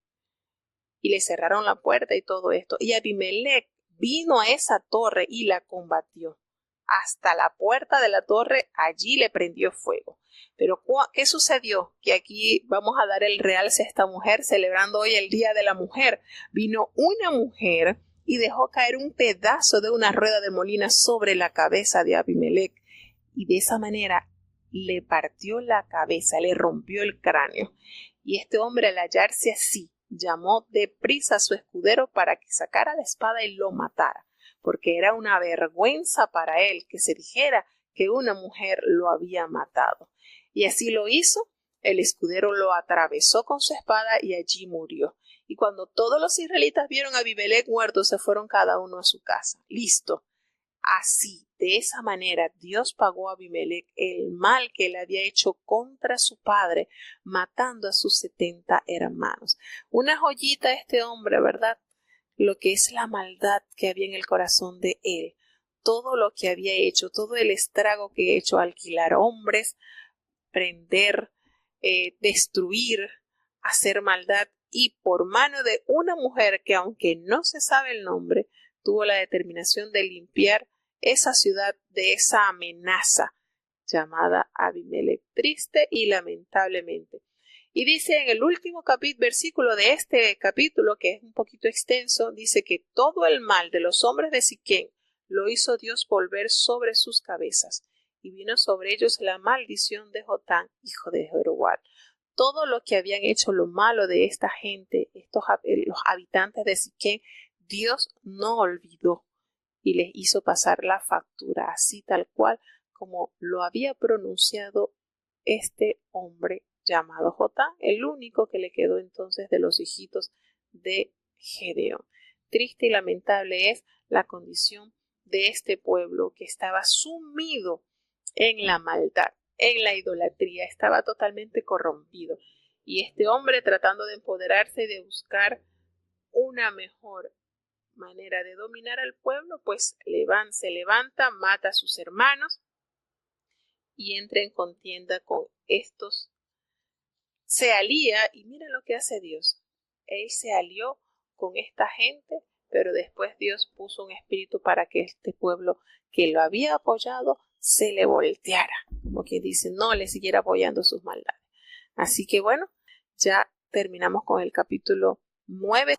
Y le cerraron la puerta y todo esto. Y Abimelec vino a esa torre y la combatió. Hasta la puerta de la torre, allí le prendió fuego. Pero ¿qué sucedió? Que aquí vamos a dar el realce a esta mujer, celebrando hoy el Día de la Mujer. Vino una mujer y dejó caer un pedazo de una rueda de molino sobre la cabeza de Abimelec. Y de esa manera le partió la cabeza, le rompió el cráneo. Y este hombre, al hallarse así, llamó deprisa a su escudero para que sacara la espada y lo matara, porque era una vergüenza para él que se dijera que una mujer lo había matado. Y así lo hizo. El escudero lo atravesó con su espada y allí murió. Y cuando todos los israelitas vieron a Abimelec muerto, se fueron cada uno a su casa. Listo. Así, de esa manera, Dios pagó a Abimelec el mal que él había hecho contra su padre, matando a sus 70 hermanos. Una joyita este hombre, ¿verdad? Lo que es la maldad que había en el corazón de él. Todo lo que había hecho, todo el estrago que ha hecho, alquilar hombres, prender, destruir, hacer maldad, y por mano de una mujer que, aunque no se sabe el nombre, tuvo la determinación de limpiar esa ciudad de esa amenaza llamada Abimelec, triste y lamentablemente. Y dice en el último versículo de este capítulo, que es un poquito extenso, dice que todo el mal de los hombres de Siquem lo hizo Dios volver sobre sus cabezas, y vino sobre ellos la maldición de Jotán, hijo de Jeroboam. Todo lo que habían hecho, lo malo de esta gente, los habitantes de Siquem, Dios no olvidó y les hizo pasar la factura, así tal cual como lo había pronunciado este hombre llamado Jotán, el único que le quedó entonces de los hijitos de Gedeón. Triste y lamentable es la condición de este pueblo que estaba sumido en la maldad, en la idolatría, estaba totalmente corrompido. Y este hombre, tratando de empoderarse y de buscar una mejor manera de dominar al pueblo, pues se levanta, mata a sus hermanos y entra en contienda con estos. Se alía, y miren lo que hace Dios. Él se alió con esta gente, pero después Dios puso un espíritu para que este pueblo que lo había apoyado se le volteara, como quien dice, no le siguiera apoyando sus maldades. Así que bueno, ya terminamos con el capítulo 9.